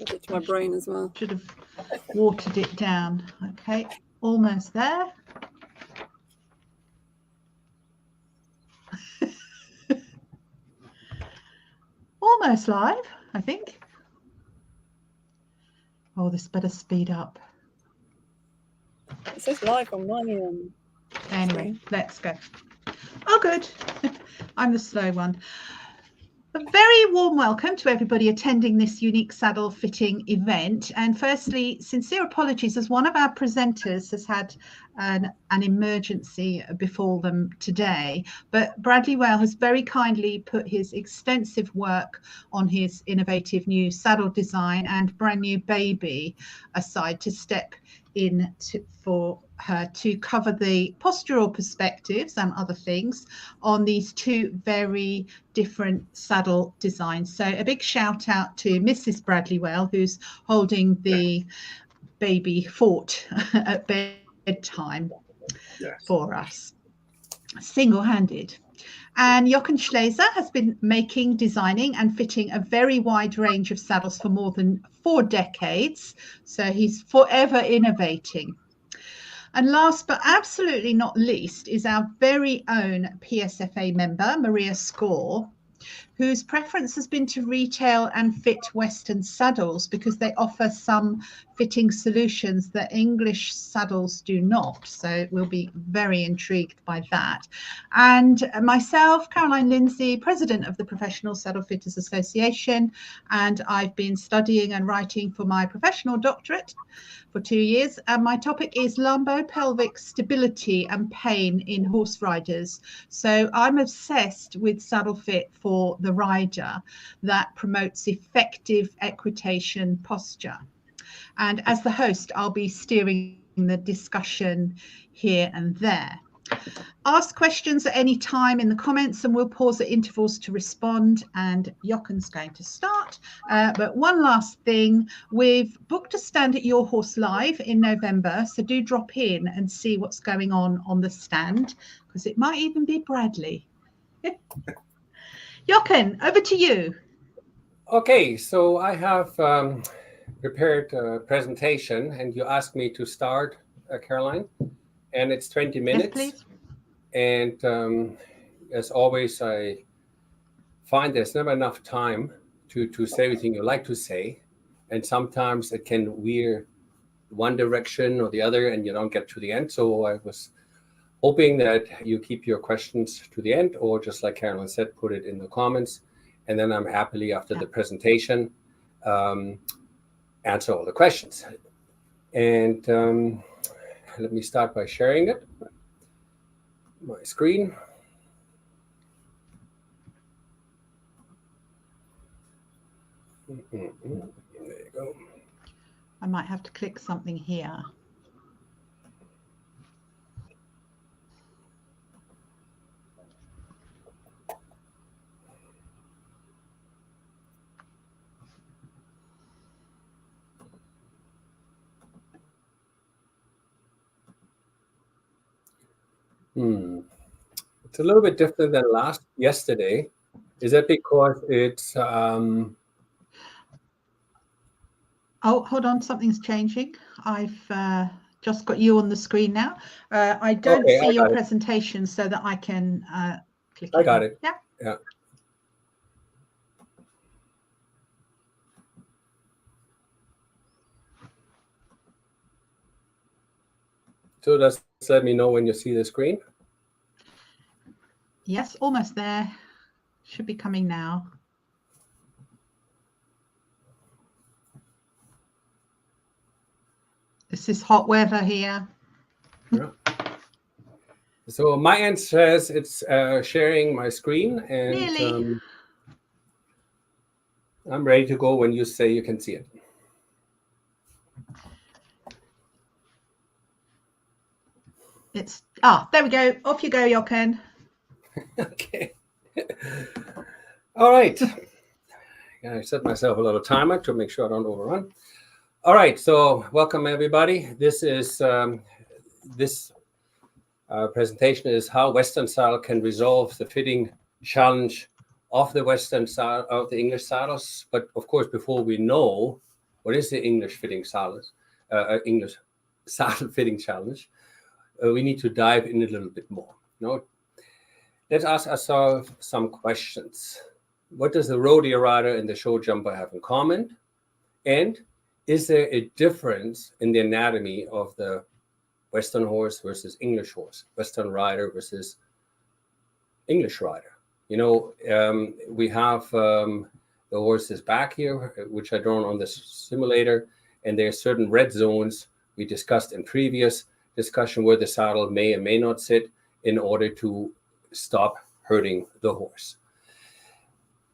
Add it to my brain as well. Should have watered it down. Okay, almost there. Almost live, I think. Oh, this better speed up. It says live on my Anyway, let's go. Oh, good. I'm the slow one. A very warm welcome to everybody attending this unique saddle fitting event. And firstly, sincere apologies as one of our presenters has had an emergency befall them today. But Bradley Whale has very kindly put his extensive work on his innovative new saddle design and brand new baby aside to step in for her to cover the postural perspectives and other things on these two very different saddle designs. So a big shout out to Mrs. Bradley Whale, who's holding the baby fort at bedtime for us, single-handed. And Jochen Schlaser has been making, designing and fitting a very wide range of saddles for more than 4 decades. So he's forever innovating. And last but absolutely not least is our very own PSFA member, Maria Score, whose preference has been to retail and fit Western saddles because they offer some fitting solutions that English saddles do not. So we'll be very intrigued by that. And myself, Caroline Lindsay, president of the Professional Saddle Fitters Association, and I've been studying and writing for my professional doctorate for 2 years. And my topic is lumbopelvic stability and pain in horse riders. So I'm obsessed with saddle fit for the rider that promotes effective equitation posture. And as the host, I'll be steering the discussion here and there. Ask questions at any time in the comments and we'll pause at intervals to respond. And Jochen's going to start. But one last thing, we've booked a stand at Your Horse Live in November. So do drop in and see what's going on the stand, because it might even be Bradley. Jochen, over to you. Okay, so I have prepared a presentation and you asked me to start, Caroline, and it's 20 minutes. Yes, please. And as always, I find there's never enough time to say everything you like to say. And sometimes it can veer one direction or the other and you don't get to the end. So I was hoping that you keep your questions to the end, or just like Caroline said, put it in the comments. And then I'm happily, after the presentation, answer all the questions. And let me start by sharing it. My screen. There you go. I might have to click something here. It's a little bit different than yesterday. Is that because it's Oh, hold on, something's changing. I've just got you on the screen now. I don't see your presentation so that I can click it. I got it. Yeah. So just let me know when you see the screen. Yes, almost there. Should be coming now. This is hot weather here. Yeah. So my end says it's sharing my screen, and Nearly. I'm ready to go when you say you can see it. There we go. Off you go, Jochen. Okay. All right. I set myself a little timer to make sure I don't overrun. All right. So welcome, everybody. This is this presentation is how Western saddle can resolve the fitting challenge of the Western saddle, of the English saddles. But of course, before we know what is the English fitting challenge, English saddle fitting challenge, we need to dive in a little bit more. Let's ask ourselves some questions. What does the rodeo rider and the show jumper have in common? And is there a difference in the anatomy of the Western horse versus English horse, Western rider versus English rider? We have the horses back here, which are drawn on the simulator, and there are certain red zones we discussed in previous discussion where the saddle may and may not sit in order to stop hurting the horse.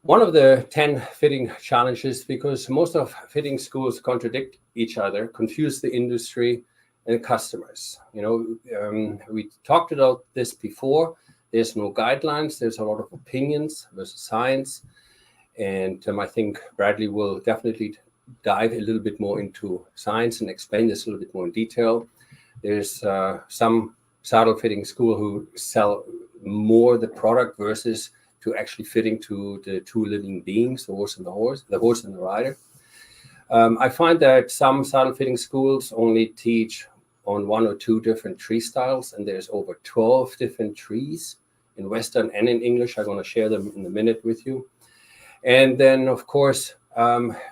One of the 10 fitting challenges, because most of fitting schools contradict each other, confuse the industry and customers. We talked about this before. There's no guidelines. There's a lot of opinions versus science. And I think Bradley will definitely dive a little bit more into science and explain this a little bit more in detail. There's some saddle fitting school who sell more the product versus to actually fitting to the two living beings, the horse and the rider. I find that some saddle fitting schools only teach on 1 or 2 different tree styles, and there's over 12 different trees in Western and in English. I'm going to share them in a minute with you. And then, of course,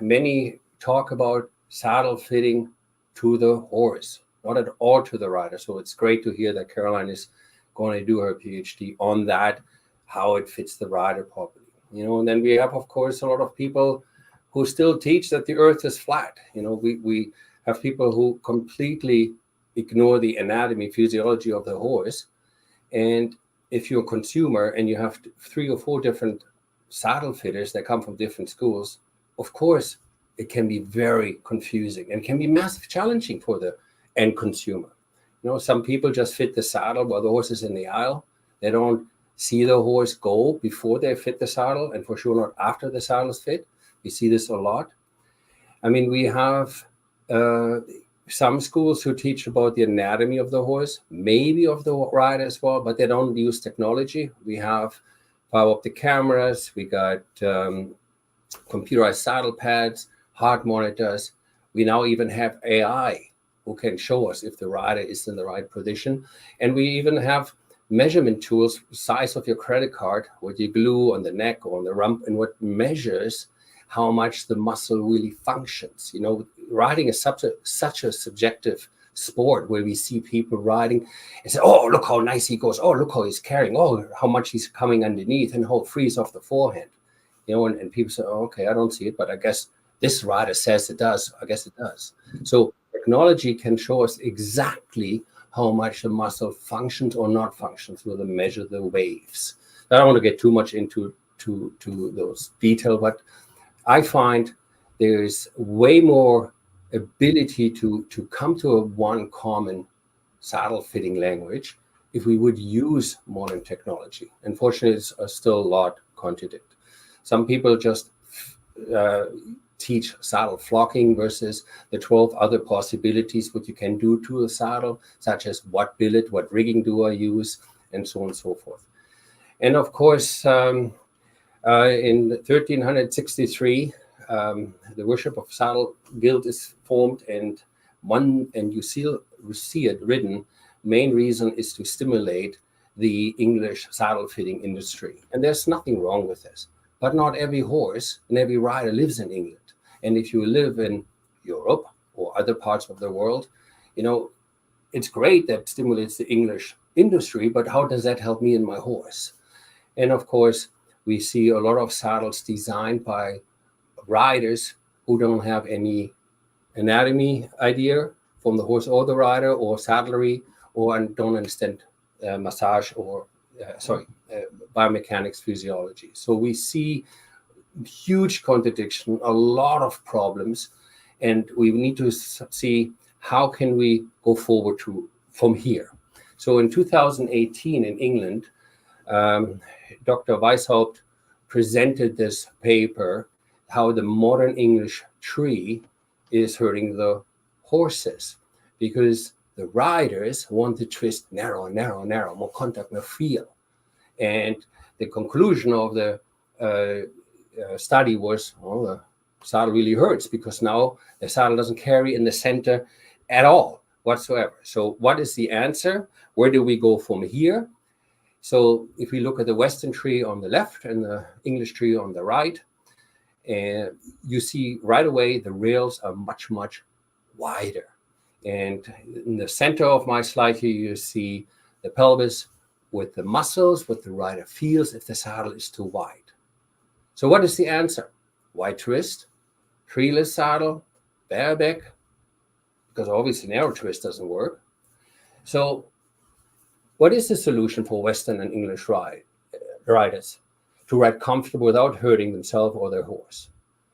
many talk about saddle fitting to the horse, not at all to the rider. So it's great to hear that Caroline is going to do her PhD on that, how it fits the rider properly. And then we have, of course, a lot of people who still teach that the earth is flat. We have people who completely ignore the anatomy, physiology of the horse. And if you're a consumer and you have 3 or 4 different saddle fitters that come from different schools, of course, it can be very confusing and can be massive challenging for the end consumer. Some people just fit the saddle while the horse is in the aisle. They don't see the horse go before they fit the saddle, and for sure not after the saddle is fit. We see this a lot. We have some schools who teach about the anatomy of the horse, maybe of the rider as well, but they don't use technology. We have power optic cameras. We got computerized saddle pads, heart monitors. We now even have AI who can show us if the rider is in the right position. And we even have measurement tools, size of your credit card, what you glue on the neck or on the rump, and what measures how much the muscle really functions. Riding is such a subjective sport where we see people riding and say, oh, look how nice he goes. Oh, look how he's carrying. Oh, how much he's coming underneath and how it frees off the forehand. And people say, oh, okay, I don't see it, but I guess this rider says it does. I guess it does. So technology can show us exactly how much the muscle functions or not functions. We'll measure the waves. I don't want to get too much into those details, but I find there's way more ability to come to a one common saddle fitting language if we would use modern technology. Unfortunately, it's still a lot contradict. Some people just teach saddle flocking versus the 12 other possibilities what you can do to a saddle, such as what billet, what rigging do I use, and so on and so forth. And of course, in 1363, the Worship of Saddle Guild is formed, and you see it written. Main reason is to stimulate the English saddle fitting industry, and there's nothing wrong with this. But not every horse and every rider lives in England. And if you live in Europe or other parts of the world, it's great that stimulates the English industry, but how does that help me and my horse? And of course, we see a lot of saddles designed by riders who don't have any anatomy idea from the horse or the rider or saddlery, or don't understand massage or biomechanics, physiology. So we see huge contradiction, a lot of problems, and we need to see how can we go forward from here. So in 2018 in England, Dr. Weishaupt presented this paper, how the modern English tree is hurting the horses, because the riders want to twist narrow, more contact, more feel. And the conclusion of the study was, saddle really hurts because now the saddle doesn't carry in the center at all whatsoever. So what is the answer? Where do we go from here? So if we look at the Western tree on the left and the English tree on the right, and you see right away the rails are much, much wider. And in the center of my slide here, you see the pelvis with the muscles, what the rider feels if the saddle is too wide. So what is the answer? Wide twist, treeless saddle, bareback, because obviously narrow twist doesn't work. So what is the solution for Western and English riders to ride comfortable without hurting themselves or their horse?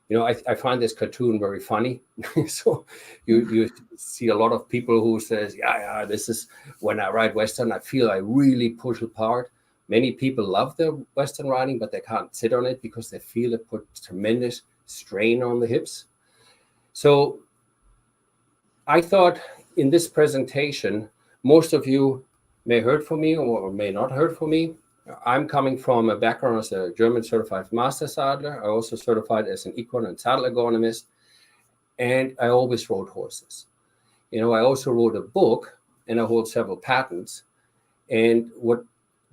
You know, I find this cartoon very funny. So you see a lot of people who says, yeah, this is when I ride Western, I feel I really push apart. Many people love the Western riding, but they can't sit on it because they feel it puts tremendous strain on the hips. So I thought in this presentation, most of you may heard from me or may not heard from me. I'm coming from a background as a German certified master saddler. I also certified as an equine and saddle ergonomist, and I always rode horses. You know, I also wrote a book and I hold several patents. And what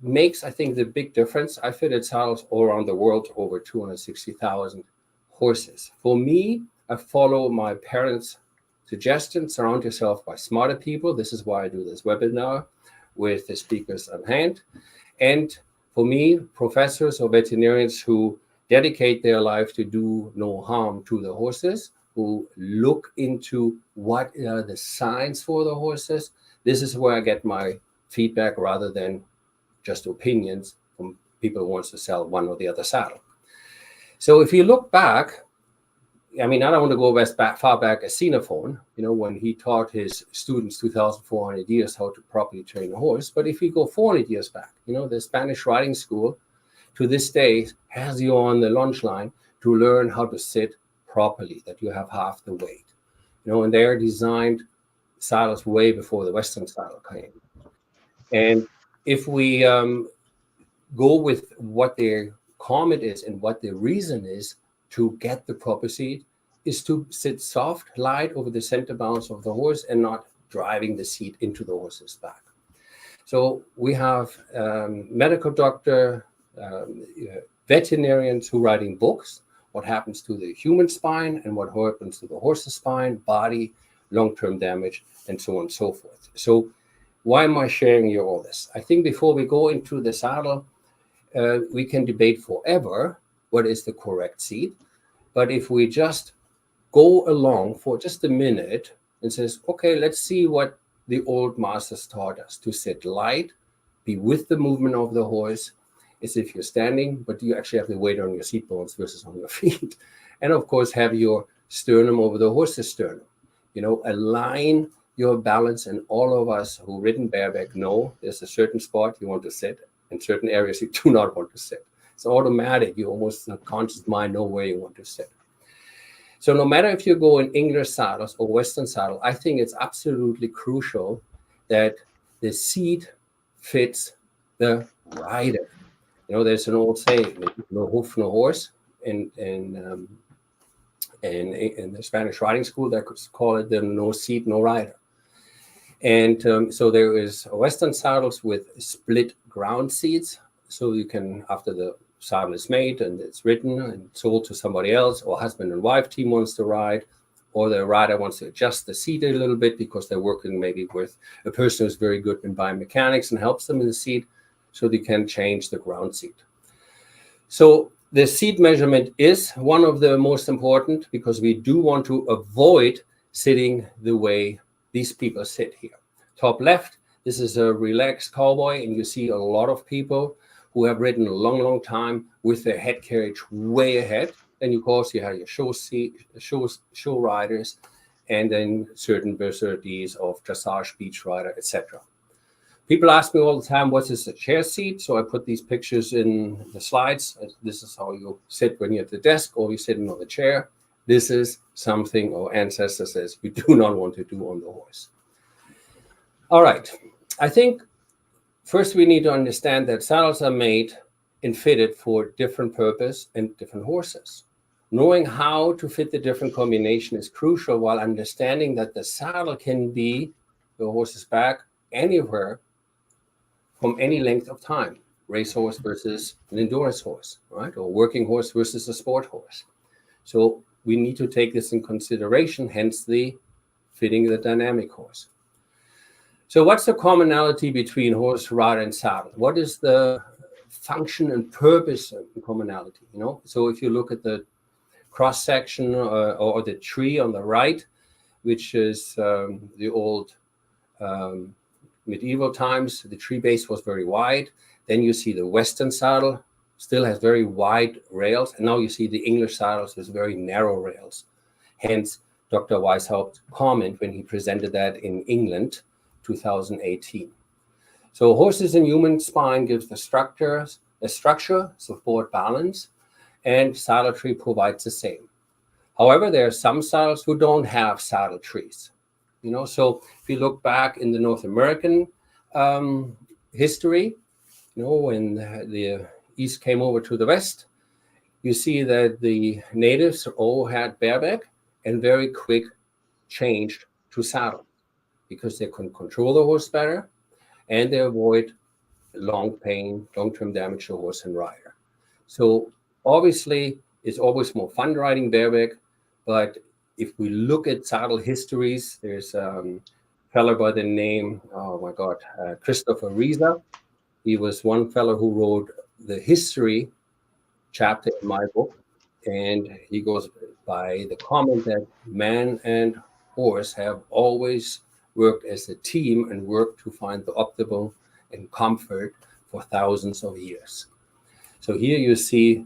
makes, I think, the big difference, I fitted saddles all around the world to over 260,000 horses. For me, I follow my parents' suggestion, surround yourself by smarter people. This is why I do this webinar with the speakers on hand. And for me, professors or veterinarians who dedicate their life to do no harm to the horses, who look into what are the signs for the horses, this is where I get my feedback rather than just opinions from people who wants to sell one or the other saddle. So if you look back, I mean, I don't want to go as far back as Xenophon, you know, when he taught his students 2,400 years how to properly train a horse. But if you go 400 years back, you know, the Spanish riding school to this day has you on the lunge line to learn how to sit properly, that you have half the weight, you know, and they're designed saddles way before the Western saddle came. And if we go with what their comment is and what the reason is to get the proper seat, is to sit soft, light over the center bounce of the horse and not driving the seat into the horse's back. So we have medical doctor, veterinarians who are writing books, what happens to the human spine and what happens to the horse's spine, body, long-term damage, and so on and so forth. So why am I sharing you all this? I think before we go into the saddle, we can debate forever what is the correct seat. But if we just go along for just a minute and says, okay, let's see what the old masters taught us, to sit light, be with the movement of the horse, as if you're standing, but you actually have the weight on your seat bones versus on your feet. And of course, have your sternum over the horse's sternum. You know, align your balance. And all of us who ridden bareback know there's a certain spot you want to sit and certain areas you do not want to sit. It's automatic. You almost subconscious mind know where you want to sit. So no matter if you go in English saddles or Western saddle, I think it's absolutely crucial that the seat fits the rider. You know, there's an old saying, no hoof, no horse. In the Spanish riding school, they could call it the no seat, no rider. And so there is Western saddles with split ground seats. So you can, after the saddle is made and it's written and sold to somebody else, or husband and wife team wants to ride, or the rider wants to adjust the seat a little bit because they're working maybe with a person who's very good in biomechanics and helps them in the seat, so they can change the ground seat. So the seat measurement is one of the most important, because we do want to avoid sitting the way these people sit here. Top left, this is a relaxed cowboy, and you see a lot of people who have ridden a long, long time with their head carriage way ahead. And of course, you have your show riders, and then certain varieties of dressage, beach rider, etc. People ask me all the time, what is a chair seat? So I put these pictures in the slides. This is how you sit when you're at the desk or you're sitting on the chair. This is something our ancestor says we do not want to do on the horse. All right. I think first we need to understand that saddles are made and fitted for different purpose and different horses. knowing how to fit the different combination is crucial, while understanding that the saddle can be the horse's back anywhere from any length of time. Racehorse versus an endurance horse, right? Or working horse versus a sport horse. So we need to take this in consideration, hence the fitting the dynamic horse. So what's the commonality between horse, rider, and saddle? What is the function and purpose and commonality? So if you look at the cross section or the tree on the right, which is the old medieval times, the tree base was very wide. Then you see the Western saddle still has very wide rails, and now you see the English saddles with very narrow rails. Hence, Dr. Weishaupt's comment when he presented that in England, 2018. So horses and human spine gives the structure, support balance, and saddle tree provides the same. However, there are some saddles who don't have saddle trees. So if you look back in the North American history, when the East came over to the West, you see that the natives all had bareback and very quick changed to saddle because they can control the horse better and they avoid long pain, long-term damage to horse and rider. So obviously, it's always more fun riding bareback, but if we look at saddle histories, there's a fellow by the name, Christopher Riza. He was one fellow who wrote the history chapter in my book, and he goes by the comment that man and horse have always worked as a team and worked to find the optimal and comfort for thousands of years. So here you see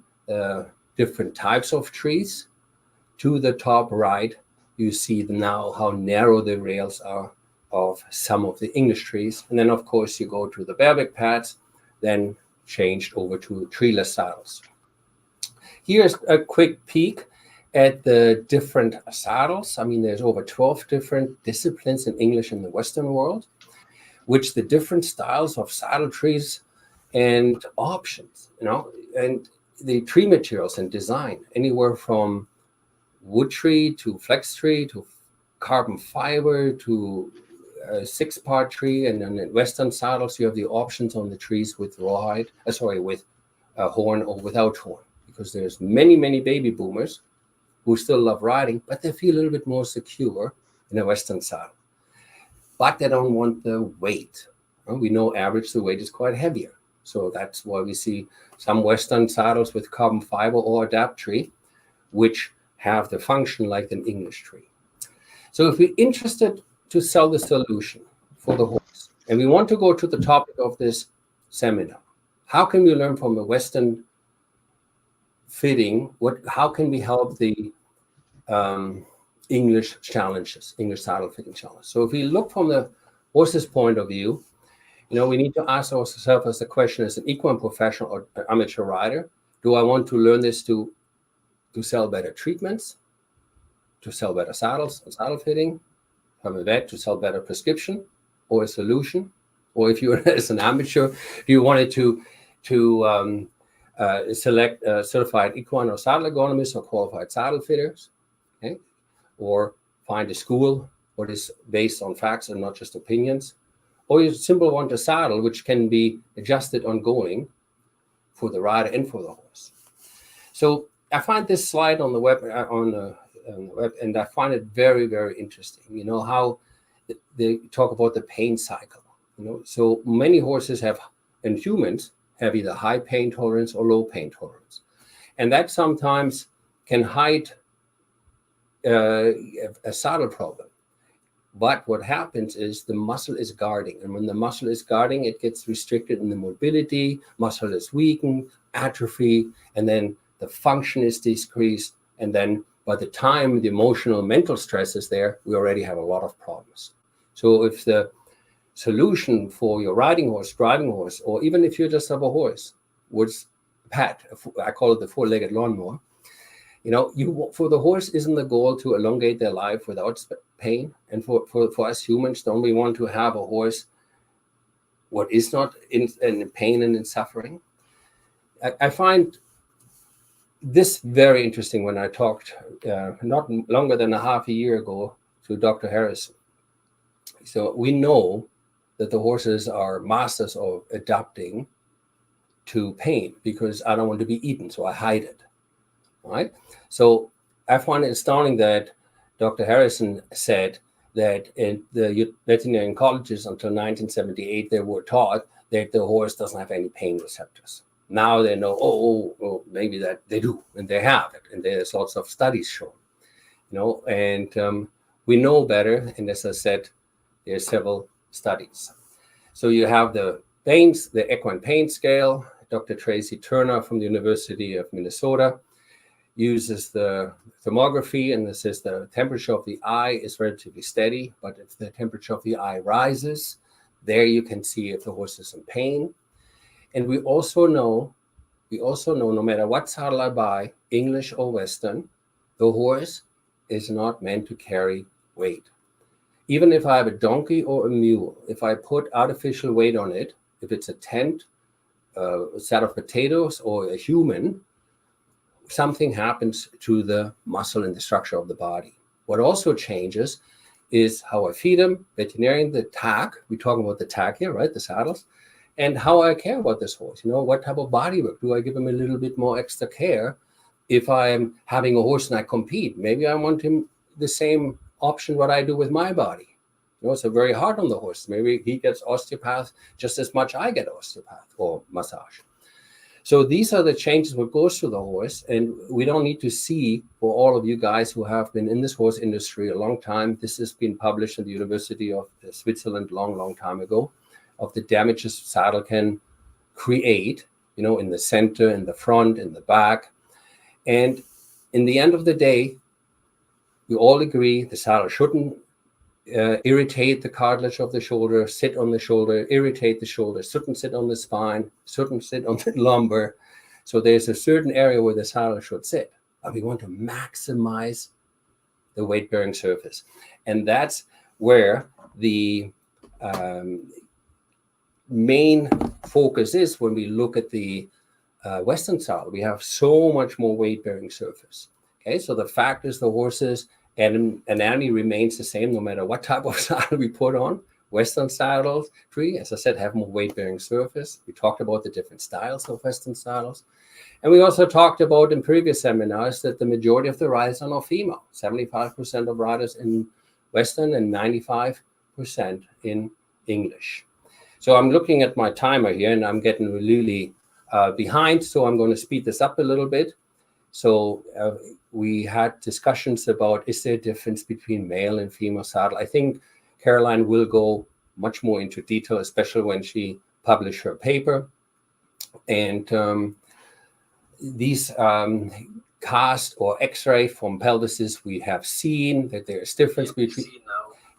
different types of trees. To the top right, you see now how narrow the rails are of some of the English trees. And then, of course, you go to the bareback pads, then changed over to treeless saddles. Here's a quick peek at the different saddles. I mean, there's over 12 different disciplines in English in the Western world, which the different styles of saddle trees and options, and the tree materials and design, anywhere from wood tree to flex tree to carbon fiber to a 6-part tree, and then in Western saddles you have the options on the trees with rawhide, with horn or without horn, because there's many baby boomers who still love riding, but they feel a little bit more secure in a Western saddle. But they don't want the weight. We know average the weight is quite heavier, so that's why we see some Western saddles with carbon fiber or adapt tree, which have the function like an English tree. So if we're interested to sell the solution for the horse, and we want to go to the topic of this seminar, how can we learn from the Western fitting? How can we help the English saddle fitting challenge? So if we look from the horse's point of view, we need to ask ourselves as the question, as an equine professional or amateur rider, do I want to learn this to sell better treatments, to sell better saddles and saddle fitting, from a vet to sell better prescription or a solution? Or if you're as an amateur, you wanted to select certified equine or saddle ergonomists or qualified saddle fitters, okay? Or find a school what is based on facts and not just opinions, or you simply want a saddle which can be adjusted ongoing for the rider and for the horse. So I find this slide on the web, and I find it very, very interesting. How they talk about the pain cycle. So many horses have, and humans have, either high pain tolerance or low pain tolerance, and that sometimes can hide a saddle problem. But what happens is the muscle is guarding, and when the muscle is guarding, it gets restricted in the mobility, muscle is weakened, atrophy, and then the function is decreased, and then by the time the emotional mental stress is there, we already have a lot of problems. So if the solution for your riding horse, driving horse, or even if you just have a horse, was pet, I call it the 4-legged lawnmower, for the horse, isn't the goal to elongate their life without pain? And for us humans, don't we want to have a horse what is not in pain and in suffering? I find this very interesting when I talked not longer than a half a year ago to Dr. Harrison. So we know that the horses are masters of adapting to pain because I don't want to be eaten, so I hide it. Right? So I find it astounding that Dr. Harrison said that in the veterinary colleges until 1978, they were taught that the horse doesn't have any pain receptors. Now they know, oh, maybe that they do, and they have it, and there's lots of studies shown, and we know better. And as I said, there's several studies. So you have the pains, the equine pain scale. Dr. Tracy Turner from the University of Minnesota uses the thermography, and this says the temperature of the eye is relatively steady, but if the temperature of the eye rises, there you can see if the horse is in pain. And we also know no matter what saddle I buy, English or Western, the horse is not meant to carry weight. Even if I have a donkey or a mule, if I put artificial weight on it, if it's a tent, a set of potatoes, or a human, something happens to the muscle and the structure of the body. What also changes is how I feed them, veterinarian, the tack. We're talking about the tack here, right? The saddles. And how I care about this horse. What type of body work? Do I give him a little bit more extra care? If I'm having a horse and I compete, maybe I want him the same option what I do with my body. So very hard on the horse. Maybe he gets osteopath just as much I get osteopath or massage. So these are the changes what goes through the horse. And we don't need to see, for all of you guys who have been in this horse industry a long time, this has been published in the University of Switzerland long time ago, of the damages saddle can create, in the center, in the front, in the back. And in the end of the day, we all agree the saddle shouldn't irritate the cartilage of the shoulder, sit on the shoulder, irritate the shoulder, shouldn't sit on the spine, shouldn't sit on the lumbar. So there's a certain area where the saddle should sit. But we want to maximize the weight-bearing surface. And that's where the main focus is when we look at the Western saddle. We have so much more weight-bearing surface. Okay, so the fact is the horse's anatomy remains the same no matter what type of saddle we put on. Western saddles, as I said, have more weight-bearing surface. We talked about the different styles of Western saddles. And we also talked about in previous seminars that the majority of the riders are now female. 75% of riders in Western and 95% in English. So I'm looking at my timer here and I'm getting really behind. So I'm going to speed this up a little bit. So we had discussions about, is there a difference between male and female saddle? I think Caroline will go much more into detail, especially when she published her paper. And these cast or x-ray from pelvises, we have seen that there is difference between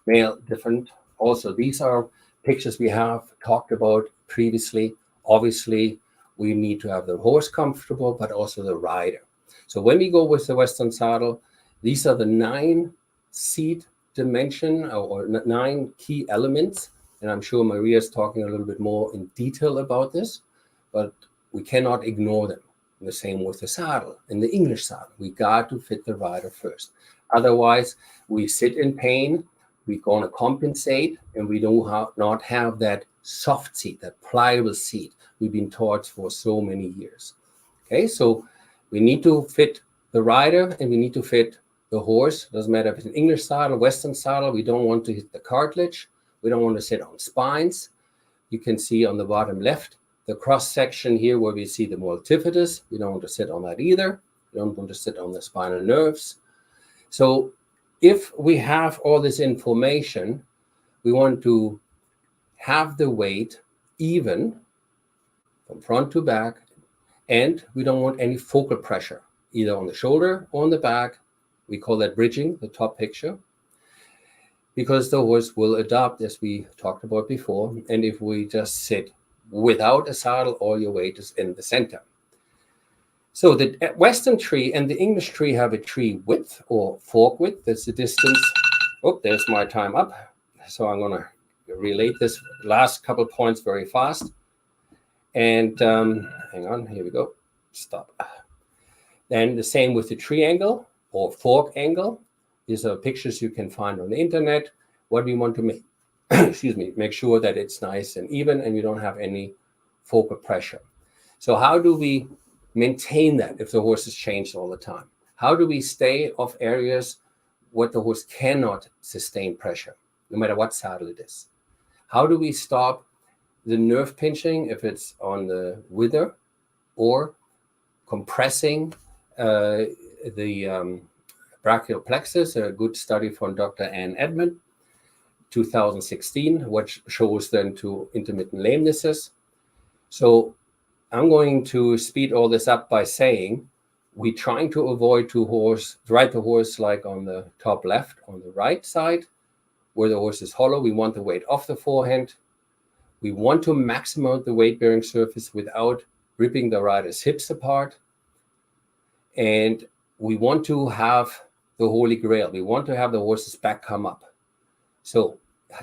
male, different. Also, these are pictures we have talked about previously. Obviously, we need to have the horse comfortable, but also the rider. So when we go with the Western saddle, these are the 9 seat dimension or 9 key elements. And I'm sure Maria is talking a little bit more in detail about this, but we cannot ignore them. The same with the saddle. In the English saddle, we got to fit the rider first. Otherwise, we sit in pain, we're going to compensate, and we do not have that soft seat, that pliable seat we've been taught for so many years. Okay, so we need to fit the rider and we need to fit the horse. Doesn't matter if it's an English saddle, Western saddle. We don't want to hit the cartilage. We don't want to sit on spines. You can see on the bottom left, the cross section here where we see the multifidus. We don't want to sit on that either. We don't want to sit on the spinal nerves. So if we have all this information, we want to have the weight even from front to back, and we don't want any focal pressure, either on the shoulder or on the back. We call that bridging, the top picture, because the horse will adapt, as we talked about before. And if we just sit without a saddle, all your weight is in the center. So the Western tree and the English tree have a tree width or fork width. That's the distance. Oh, there's my time up. So I'm going to relate this last couple points very fast. And hang on, here we go. Stop. Then the same with the triangle or fork angle. These are pictures you can find on the internet. What we want to make, excuse me, make sure that it's nice and even and you don't have any focal pressure. So how do we maintain that if the horse is changed all the time? How do we stay off areas where the horse cannot sustain pressure, no matter what saddle it is? How do we stop the nerve pinching if it's on the wither or compressing the brachial plexus? A good study from Dr. Ann Edmond, 2016, which shows then to intermittent lamenesses. So I'm going to speed all this up by saying we're trying to avoid ride the horse like on the top left, on the right side, where the horse is hollow. We want the weight off the forehand. We want to maximize the weight-bearing surface without ripping the rider's hips apart. And we want to have the holy grail. We want to have the horse's back come up. So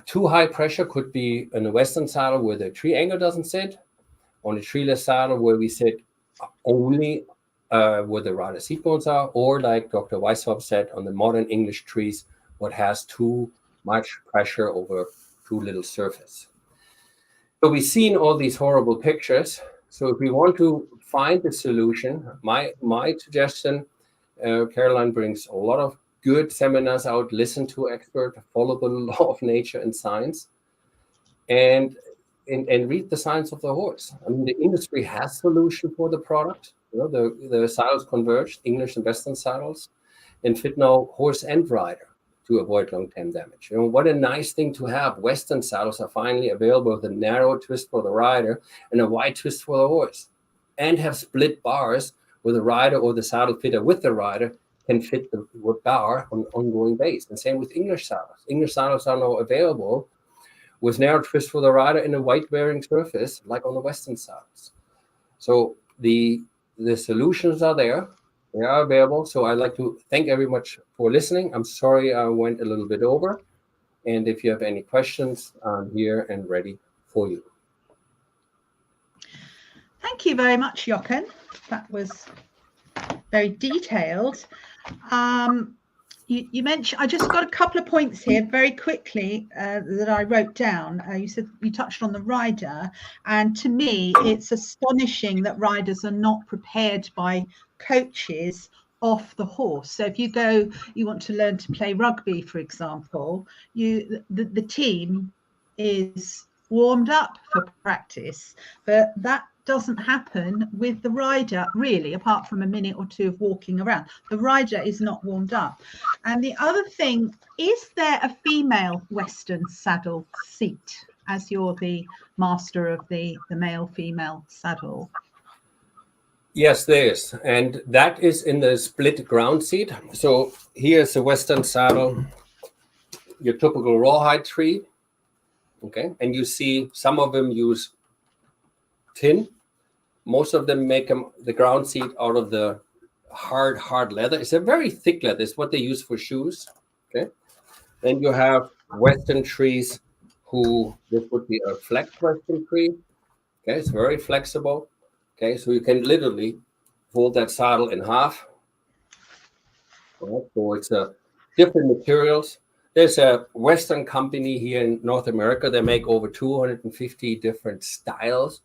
too high pressure could be in a Western saddle where the tree angle doesn't sit, on a treeless saddle where we sit only where the rider seat bones are, or like Dr. Weishaupt said, on the modern English trees, what has too much pressure over too little surface. So we've seen all these horrible pictures. So if we want to find the solution, my suggestion, Caroline brings a lot of good seminars out, listen to experts, follow the law of nature and science, and read the science of the horse. I mean, the industry has solution for the product. You know, the saddles converged, English and Western saddles, and fit now horse and rider to avoid long-term damage. You know, what a nice thing to have. Western saddles are finally available with a narrow twist for the rider and a wide twist for the horse, and have split bars where the rider or the saddle fitter with the rider can fit the bar on an ongoing base. And same with English saddles. English saddles are now available with narrow twist for the rider in a weight-bearing surface, like on the Western saddles. So the solutions are there. They are available. So I'd like to thank everyone much for listening. I'm sorry I went a little bit over. And if you have any questions, I'm here and ready for you. Thank you very much, Jochen. That was very detailed. You mentioned, I just got a couple of points here very quickly that I wrote down. You said you touched on the rider, and to me, it's astonishing that riders are not prepared by coaches off the horse. So if you want to learn to play rugby, for example, the team is warmed up for practice, but that doesn't happen with the rider, really, apart from a minute or two of walking around. The rider is not warmed up. And the other thing, is there a female Western saddle seat, as you're the master of the male-female saddle? Yes, there is. And that is in the split ground seat. So here's a Western saddle, your typical rawhide tree. Okay. And you see some of them use tin. Most of them make the ground seat out of the hard leather. It's a very thick leather. It's what they use for shoes. Okay. Then you have Western trees this would be a flex Western tree. Okay. It's very flexible. Okay. So you can literally fold that saddle in half. Right. So it's different materials. There's a Western company here in North America. They make over 250 different styles,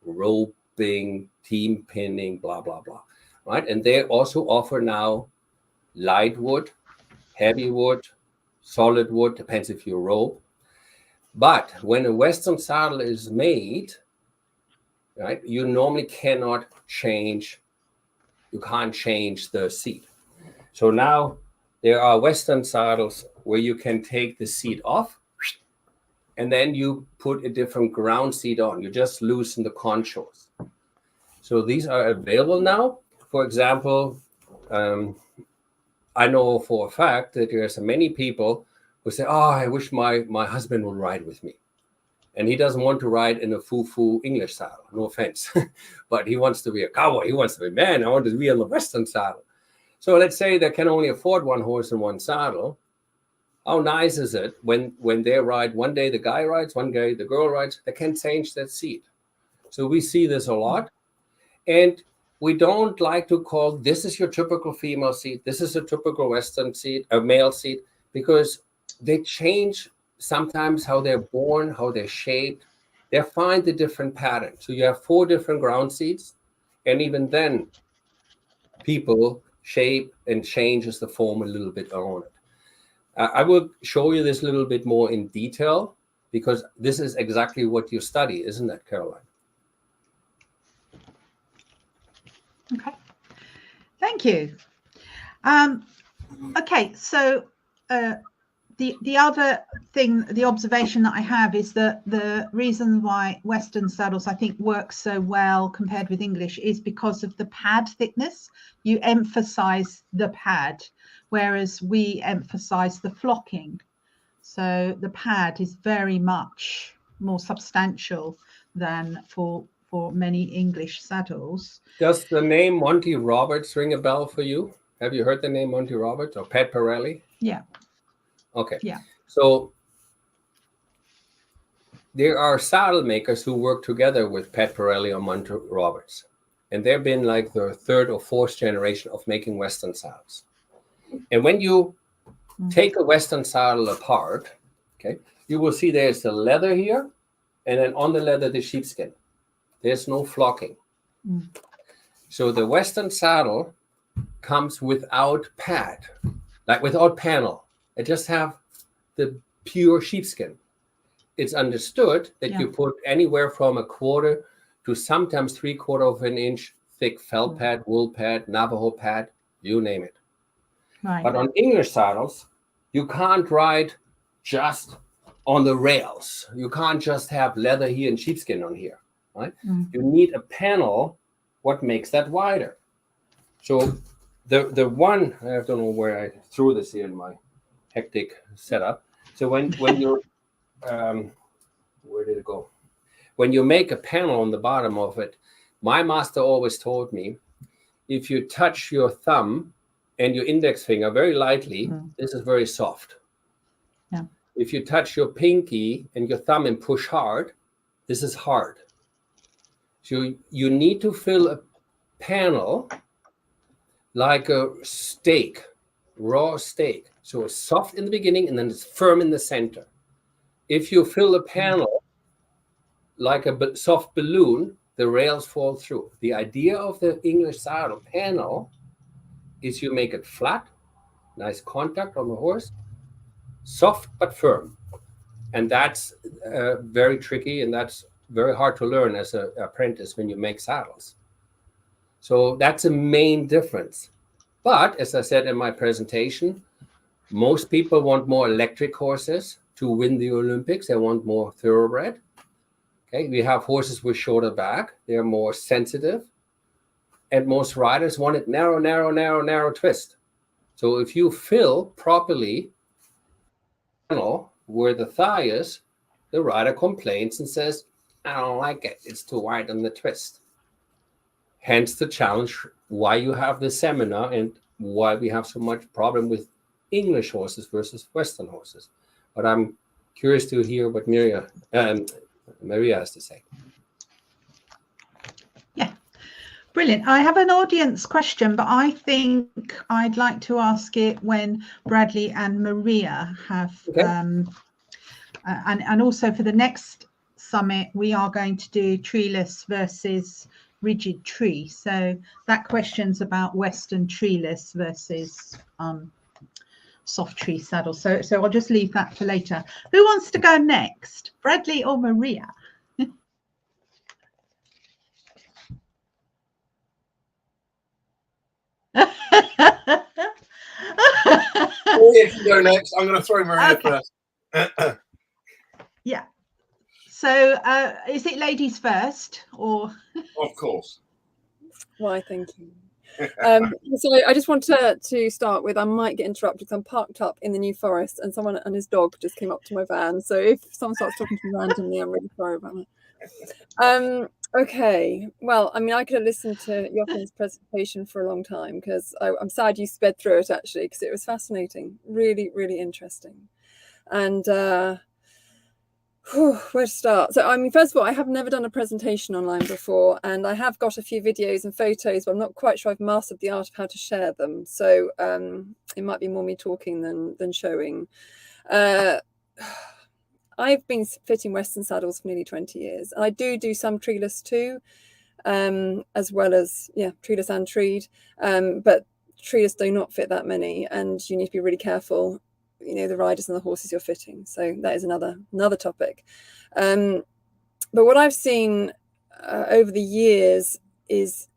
roping, team pinning, blah, blah, blah, right? And they also offer now light wood, heavy wood, solid wood, depends if you rope. But when a Western saddle is made, right, you normally can't change the seat. So now there are Western saddles where you can take the seat off and then you put a different ground seat on. You just loosen the contours. So these are available now. For example, I know for a fact that there are so many people who say, oh, I wish my husband would ride with me. And he doesn't want to ride in a foo-foo English saddle, no offense. But he wants to be a cowboy. He wants to be, man, I want to be on the Western saddle. So let's say they can only afford one horse and one saddle. How nice is it when they ride, one day the guy rides, one day the girl rides, they can change that seat. So we see this a lot. And we don't like to call this is your typical female seat, this is a typical Western seat, a male seat, because they change sometimes how they're born, how they're shaped. They find the different patterns. So you have 4 different ground seats, and even then, people shape and changes the form a little bit on it. I will show you this a little bit more in detail, because this is exactly what you study, isn't it, Caroline? Okay, thank you. Okay, so the other thing, the observation that I have is that the reason why Western saddles, I think, work so well compared with English is because of the pad thickness. You emphasize the pad, whereas we emphasize the flocking. So the pad is very much more substantial than for many English saddles. Does the name Monty Roberts ring a bell for you? Have you heard the name Monty Roberts or Pat Pirelli? Yeah. Okay. Yeah. So there are saddle makers who work together with Pat Pirelli or Monty Roberts, and they've been like the 3rd or 4th generation of making Western saddles. And when you take a Western saddle apart, okay, you will see there's the leather here, and then on the leather, the sheepskin. There's no flocking. So the Western saddle comes without pad, like without panel. It just have the pure sheepskin. It's understood that you put anywhere from 1/4 to sometimes 3/4 of an inch thick felt pad, wool pad, Navajo pad, you name it. Right. But on English saddles, you can't ride just on the rails. You can't just have leather here and sheepskin on here, right? You need a panel. What makes that wider? So the one, I don't know where I threw this here in my hectic setup. So when you're, where did it go? When you make a panel on the bottom of it, my master always told me, if you touch your thumb and your index finger very lightly, this is very soft. Yeah. If you touch your pinky and your thumb and push hard, this is hard. So you need to fill a panel like a steak, raw steak. So it's soft in the beginning and then it's firm in the center. If you fill a panel like a soft balloon, the rails fall through. The idea of the English saddle panel is you make it flat, nice contact on the horse, soft but firm. And that's very tricky, and that's very hard to learn as an apprentice when you make saddles. So that's a main difference. But as I said in my presentation, most people want more electric horses to win the Olympics. They want more thoroughbred. Okay, we have horses with shorter back. They're more sensitive. And most riders want it narrow, narrow, narrow, narrow twist. So if you fill properly where the thigh is, the rider complains and says, I don't like it. It's too wide on the twist. Hence the challenge, why you have this seminar and why we have so much problem with English horses versus Western horses. But I'm curious to hear what Maria has to say. Yeah, brilliant. I have an audience question, but I think I'd like to ask it when Bradley and Maria have, and also for the next summit, we are going to do treeless versus rigid tree. So that question's about Western treeless versus soft tree saddle. So I'll just leave that for later. Who wants to go next, Bradley or Maria? Maria can go next. I'm going to throw Maria first. Yeah. So is it ladies first, or? Of course. Why, thank you. So I just want to start with, I might get interrupted because I'm parked up in the New Forest and someone and his dog just came up to my van. So if someone starts talking to me randomly, I'm really sorry about that. Okay, well, I mean, I could have listened to Jochen's presentation for a long time because I'm sad you sped through it actually, because it was fascinating, really, really interesting. And Where to start? So, I mean, first of all, I have never done a presentation online before, and I have got a few videos and photos, but I'm not quite sure I've mastered the art of how to share them. So it might be more me talking than showing. I've been fitting Western saddles for nearly 20 years. I do some treeless too, as well as, treeless and treed, but treeless do not fit that many, and you need to be really careful, the riders and the horses you're fitting. So that is another topic. But what I've seen over the years is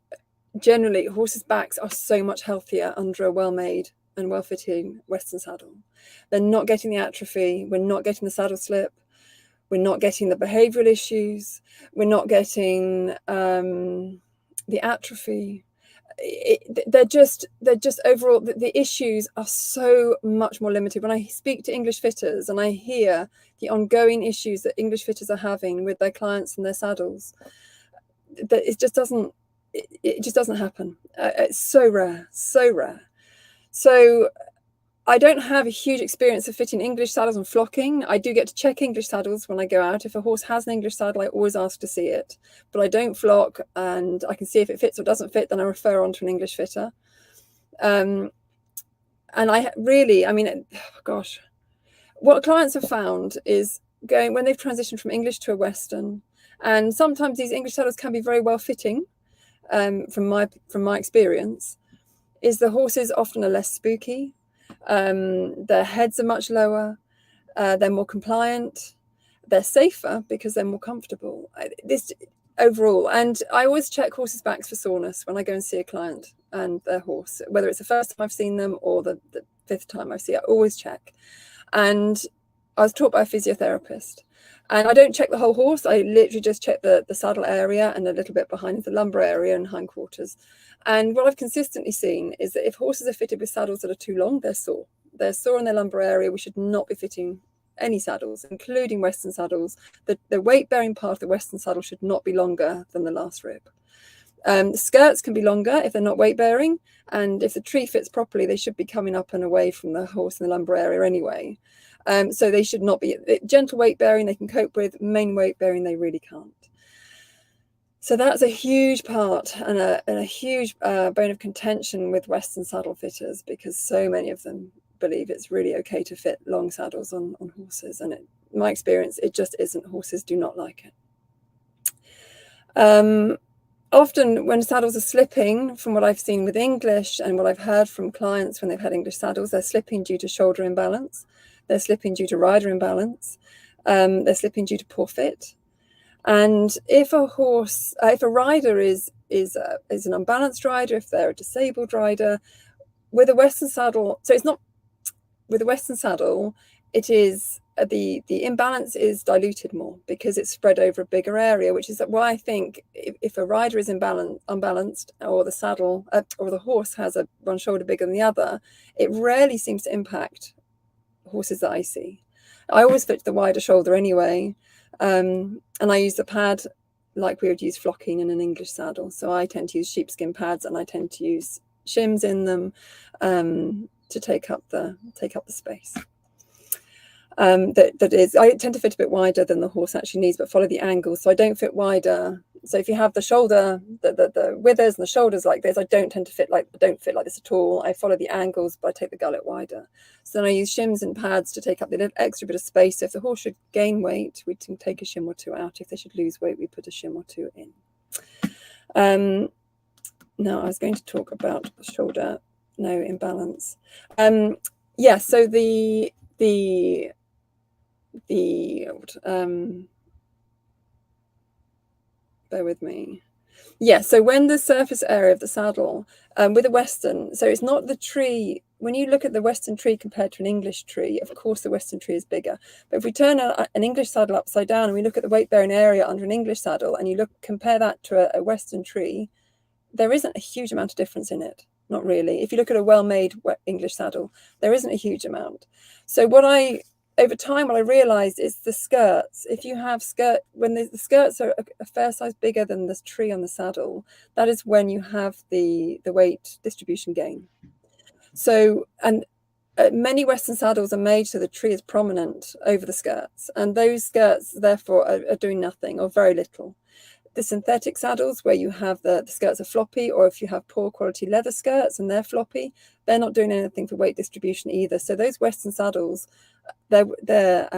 generally horses' backs are so much healthier under a well-made and well-fitting Western saddle. They're not getting the atrophy. We're not getting the saddle slip. We're not getting the behavioral issues. We're not getting the atrophy. They're just overall, the issues are so much more limited. When I speak to English fitters and I hear the ongoing issues that English fitters are having with their clients and their saddles, that it just doesn't happen. It's so rare. So I don't have a huge experience of fitting English saddles and flocking. I do get to check English saddles when I go out. If a horse has an English saddle, I always ask to see it, but I don't flock, and I can see if it fits or doesn't fit, then I refer on to an English fitter. And I really, what clients have found is when they've transitioned from English to a Western, and sometimes these English saddles can be very well fitting, from my experience, is the horses often are less spooky. Their heads are much lower, they're more compliant, they're safer because they're more comfortable. This overall, and I always check horses' backs for soreness when I go and see a client and their horse, whether it's the first time I've seen them or the 5th time I see it, I always check. And I was taught by a physiotherapist, and I don't check the whole horse. I literally just check the saddle area and a little bit behind the lumbar area and hindquarters. And what I've consistently seen is that if horses are fitted with saddles that are too long, they're sore. They're sore in their lumbar area. We should not be fitting any saddles, including Western saddles. The weight-bearing part of the Western saddle should not be longer than the last rib. The skirts can be longer if they're not weight-bearing, and if the tree fits properly, they should be coming up and away from the horse in the lumbar area anyway. So they should not be gentle weight-bearing. They can cope with. Main weight-bearing, they really can't. So that's a huge part and a huge bone of contention with Western saddle fitters, because so many of them believe it's really okay to fit long saddles on horses. And in my experience, it just isn't. Horses do not like it. Often when saddles are slipping, from what I've seen with English and what I've heard from clients when they've had English saddles, they're slipping due to shoulder imbalance. They're slipping due to rider imbalance. They're slipping due to poor fit. And if a rider is an unbalanced rider, if they're a disabled rider, with a Western saddle, so it's not with a Western saddle, it is the imbalance is diluted more because it's spread over a bigger area, which is why I think if a rider is unbalanced, or the saddle or the horse has one shoulder bigger than the other, it rarely seems to impact horses that I see. I always fit the wider shoulder anyway. And I use the pad like we would use flocking in an English saddle. So I tend to use sheepskin pads, and I tend to use shims in them to take up the space. I tend to fit a bit wider than the horse actually needs, but follow the angle. So I don't fit wider. So if you have the shoulder, the withers and the shoulders like this, I don't fit like this at all. I follow the angles, but I take the gullet wider. So then I use shims and pads to take up the extra bit of space. So if the horse should gain weight, we can take a shim or two out. If they should lose weight, we put a shim or two in. Now I was going to talk about the shoulder imbalance. So bear with me. So when the surface area of the saddle with a Western, so it's not the tree. When you look at the Western tree compared to an English tree, of course the Western tree is bigger. But if we turn an English saddle upside down and we look at the weight-bearing area under an English saddle, and you compare that to a Western tree, there isn't a huge amount of difference in it. Not really. If you look at a well-made English saddle, there isn't a huge amount. So over time, what I realized is the skirts. If you have when the skirts are a fair size bigger than this tree on the saddle, that is when you have the weight distribution gain. So, and many Western saddles are made so the tree is prominent over the skirts, and those skirts therefore are doing nothing or very little. The synthetic saddles, where you have the skirts are floppy, or if you have poor quality leather skirts and they're floppy, they're not doing anything for weight distribution either. So those Western saddles, their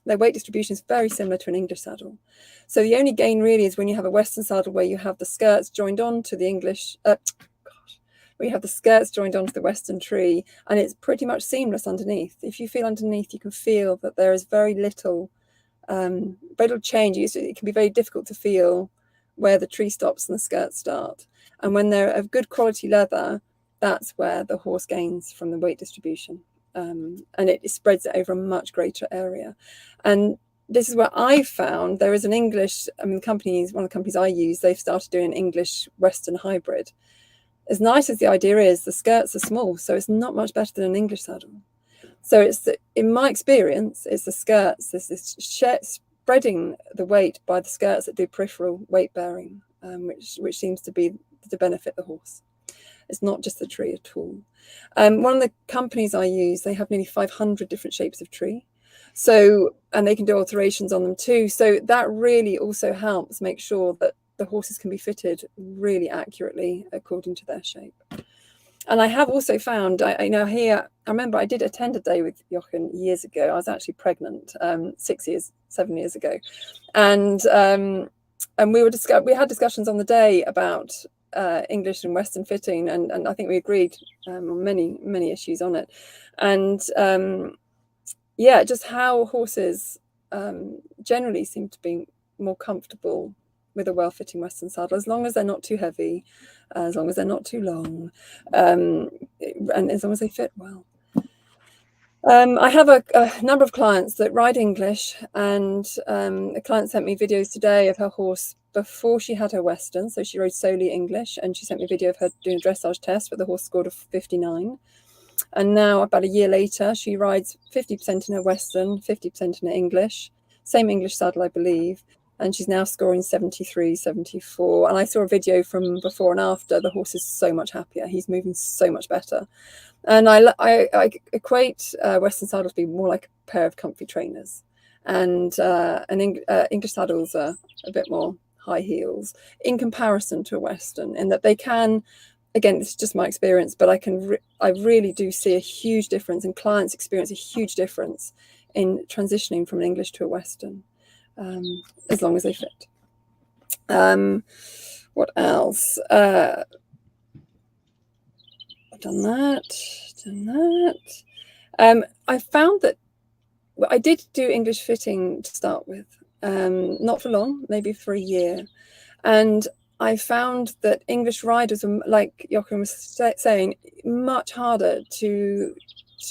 weight distribution is very similar to an English saddle. So the only gain really is when you have a Western saddle where you have the skirts joined on to the English, where you have the skirts joined onto the Western tree, and it's pretty much seamless underneath. If you feel underneath, you can feel that there is very little change. It can be very difficult to feel where the tree stops and the skirts start. And when they're of good quality leather, that's where the horse gains from the weight distribution. And it spreads it over a much greater area. And this is where I found there is an English, one of the companies I use, they've started doing an English Western hybrid. As nice as the idea is, the skirts are small, so it's not much better than an English saddle. So in my experience, it's the skirts, this spreading the weight by the skirts that do peripheral weight bearing, which seems to be to benefit the horse. It's not just the tree at all. One of the companies I use, they have nearly 500 different shapes of tree. So, and they can do alterations on them too. So that really also helps make sure that the horses can be fitted really accurately according to their shape. And I have also found, I remember I did attend a day with Jochen years ago. I was actually pregnant 7 years ago. And we had discussions on the day about English and Western fitting, and I think we agreed on many issues on it. And just how horses generally seem to be more comfortable with a well-fitting Western saddle, as long as they're not too heavy, as long as they're not too long, and as long as they fit well. I have a number of clients that ride English, and a client sent me videos today of her horse before she had her Western. So she rode solely English, and she sent me a video of her doing a dressage test where the horse scored a 59. And now, about a year later, she rides 50% in her Western, 50% in her English, same English saddle, I believe. And she's now scoring 73, 74. And I saw a video from before and after. The horse is so much happier. He's moving so much better. And I equate Western saddles to be more like a pair of comfy trainers. And English saddles are a bit more high heels in comparison to a Western, in that they can, again, this is just my experience, but I really do see a huge difference, and clients experience a huge difference in transitioning from an English to a Western. As long as they fit. What else? I've done that. I found that I did do English fitting to start with, not for long, maybe for a year. And I found that English riders were, like Jochen was saying, much harder to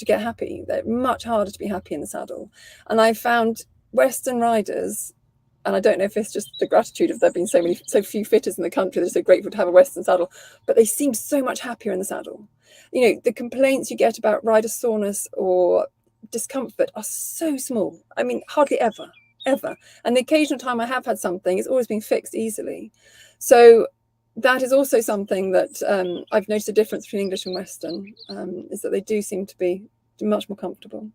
get happy. They're much harder to be happy in the saddle. And I found Western riders, and I don't know if it's just the gratitude of there being so few fitters in the country, they're so grateful to have a Western saddle, but they seem so much happier in the saddle. You know, the complaints you get about rider soreness or discomfort are so small. I mean, hardly ever. And the occasional time I have had something, it's always been fixed easily. So that is also something that I've noticed a difference between English and Western, is that they do seem to be much more comfortable.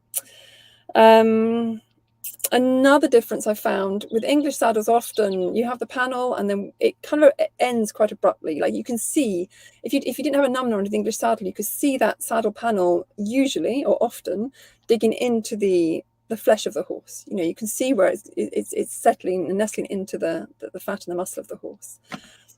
Another difference I found with English saddles, often you have the panel and then it kind of ends quite abruptly. Like you can see, if you didn't have a number on the English saddle, you could see that saddle panel usually or often digging into the flesh of the horse. You know, you can see where it's settling and nestling into the fat and the muscle of the horse.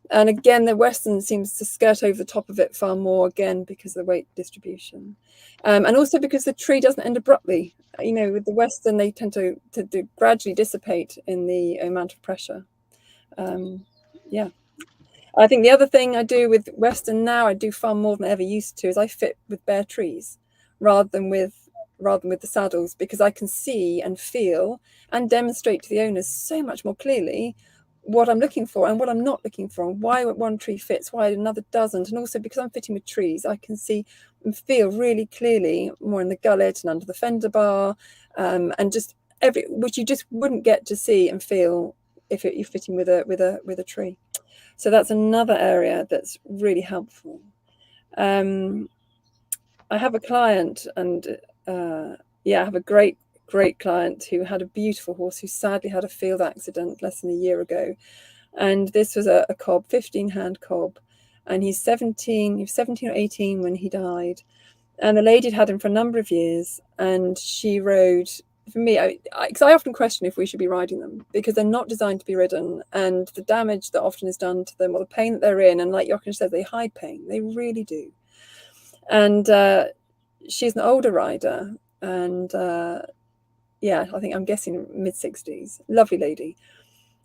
And again, the Western seems to skirt over the top of it far more, again, because of the weight distribution. And also because the tree doesn't end abruptly. You know, with the Western, they tend to gradually dissipate in the amount of pressure. Yeah. I think the other thing I do with Western now, I do far more than I ever used to, is I fit with bare trees rather than with the saddles, because I can see and feel and demonstrate to the owners so much more clearly what I'm looking for and what I'm not looking for, and why one tree fits, why another doesn't. And also because I'm fitting with trees, I can see and feel really clearly more in the gullet and under the fender bar, and just which you just wouldn't get to see and feel if you're fitting with a tree. So that's another area that's really helpful. I have a client, and I have a great client who had a beautiful horse who sadly had a field accident less than a year ago. And this was a cob, 15-hand cob. And he was 17 or 18 when he died. And the lady had had him for a number of years. And she rode, for me, because I often question if we should be riding them, because they're not designed to be ridden. And the damage that often is done to them, or the pain that they're in, and like Jochen said, they hide pain. They really do. And she's an older rider. And I think I'm guessing mid-60s. Lovely lady.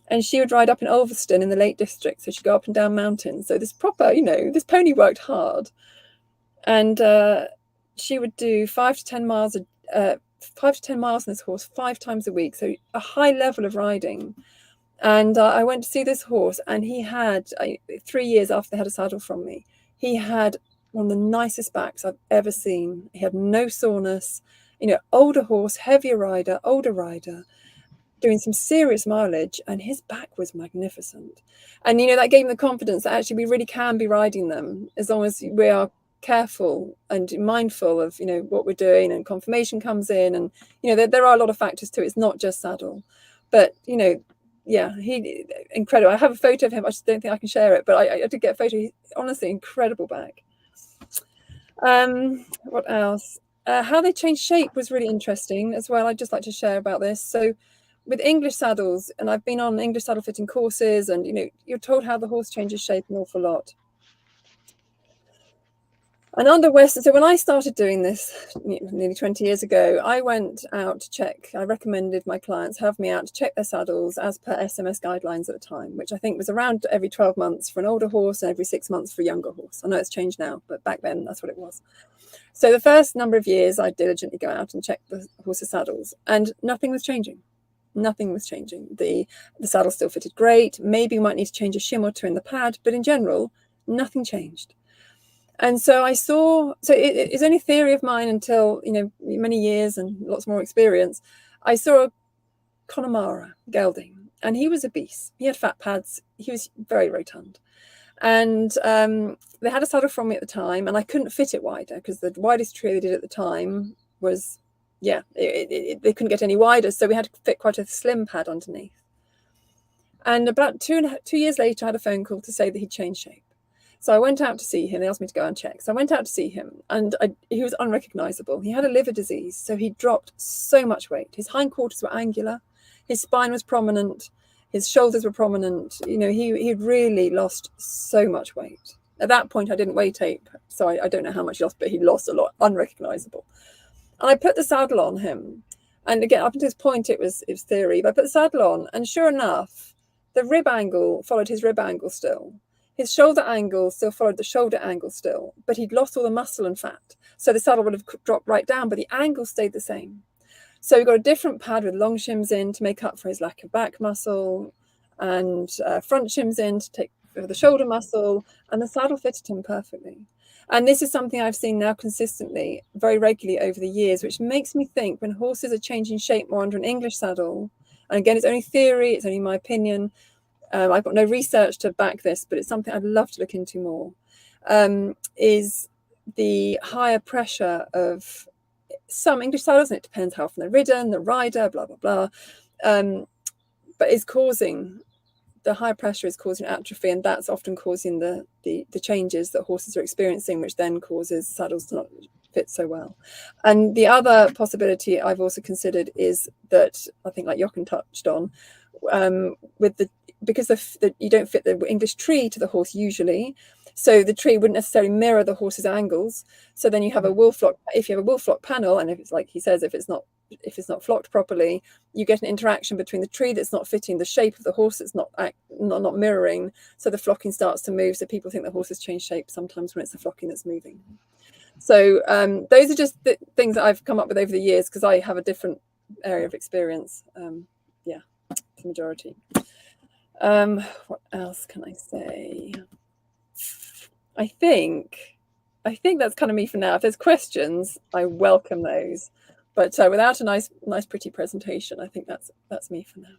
And she would ride up in Ulverston in the Lake District. So she'd go up and down mountains. So this proper, this pony worked hard. And she would do 5 to 10 miles on this horse 5 times a week. So a high level of riding. And I went to see this horse, and he had, 3 years after they had a saddle from me, he had one of the nicest backs I've ever seen. He had no soreness, older horse, heavier rider, older rider, doing some serious mileage, and his back was magnificent. And that gave me the confidence that actually we really can be riding them, as long as we are careful and mindful of what we're doing, and conformation comes in, and there are a lot of factors to it. It's not just saddle, but he incredible. I have a photo of him. I just don't think I can share it, but I did get a photo. He's honestly incredible back. What else? How they changed shape was really interesting as well. I'd just like to share about this. So with English saddles, and I've been on English saddle fitting courses, and you're told how the horse changes shape an awful lot. And under Western, so when I started doing this nearly 20 years ago, I went out to check. I recommended my clients have me out to check their saddles as per SMS guidelines at the time, which I think was around every 12 months for an older horse and every 6 months for a younger horse. I know it's changed now, but back then that's what it was. So the first number of years, I diligently go out and check the horse's saddles, and nothing was changing. Nothing was changing. The saddle still fitted great. Maybe you might need to change a shim or two in the pad, but in general, nothing changed. And so I saw, it's only theory of mine until, many years and lots more experience. I saw a Connemara gelding, and he was obese. He had fat pads. He was very, very tanned. And they had a saddle from me at the time, and I couldn't fit it wider, because the widest tree they did at the time was, they couldn't get any wider. So we had to fit quite a slim pad underneath. And about 2 years later, I had a phone call to say that he'd changed shape. So I went out to see him. They asked me to go and check. So I went out to see him, and he was unrecognizable. He had a liver disease, so he dropped so much weight. His hindquarters were angular. His spine was prominent. His shoulders were prominent. He'd really lost so much weight. At that point, I didn't weigh tape, so I don't know how much he lost, but he lost a lot, unrecognizable. And I put the saddle on him. And again, up until this point, it was theory. But I put the saddle on, and sure enough, the rib angle followed his rib angle still. His shoulder angle still followed the shoulder angle still, but he'd lost all the muscle and fat. So the saddle would have dropped right down, but the angle stayed the same. So we got a different pad with long shims in to make up for his lack of back muscle, and front shims in to take for the shoulder muscle, and the saddle fitted him perfectly. And this is something I've seen now consistently, very regularly over the years, which makes me think when horses are changing shape more under an English saddle, and again, it's only theory, it's only my opinion, I've got no research to back this, but it's something I'd love to look into more, is the higher pressure of some English saddles, and it depends how often they're ridden, the rider, blah, blah, blah. But it's causing, the high pressure is causing atrophy, and that's often causing the changes that horses are experiencing, which then causes saddles to not fit so well. And the other possibility I've also considered is that, I think like Jochen touched on, because you don't fit the English tree to the horse usually, so the tree wouldn't necessarily mirror the horse's angles. So then you have a wool flock. If you have a wool flock panel, and if it's like he says, if it's not flocked properly, you get an interaction between the tree that's not fitting the shape of the horse, that's not mirroring. So the flocking starts to move. So people think the horse has changed shape sometimes when it's the flocking that's moving. So those are just the things that I've come up with over the years, because I have a different area of experience. The majority. What else can I say? I think that's kind of me for now. If there's questions, I welcome those. But without a nice, pretty presentation, I think that's me for now.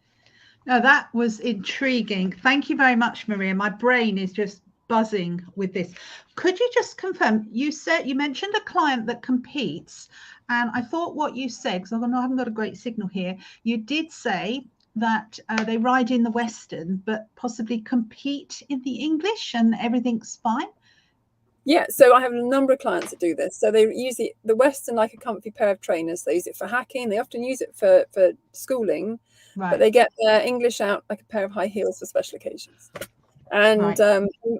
No, that was intriguing. Thank you very much, Maria. My brain is just buzzing with this. Could you just confirm, you mentioned a client that competes, and I thought what you said, because I haven't got a great signal here, you did say that they ride in the Western but possibly compete in the English and everything's fine? Yeah, so I have a number of clients that do this. So they use the Western like a comfy pair of trainers. They use it for hacking. They often use it for schooling, Right. but they get their English out like a pair of high heels for special occasions. And Right.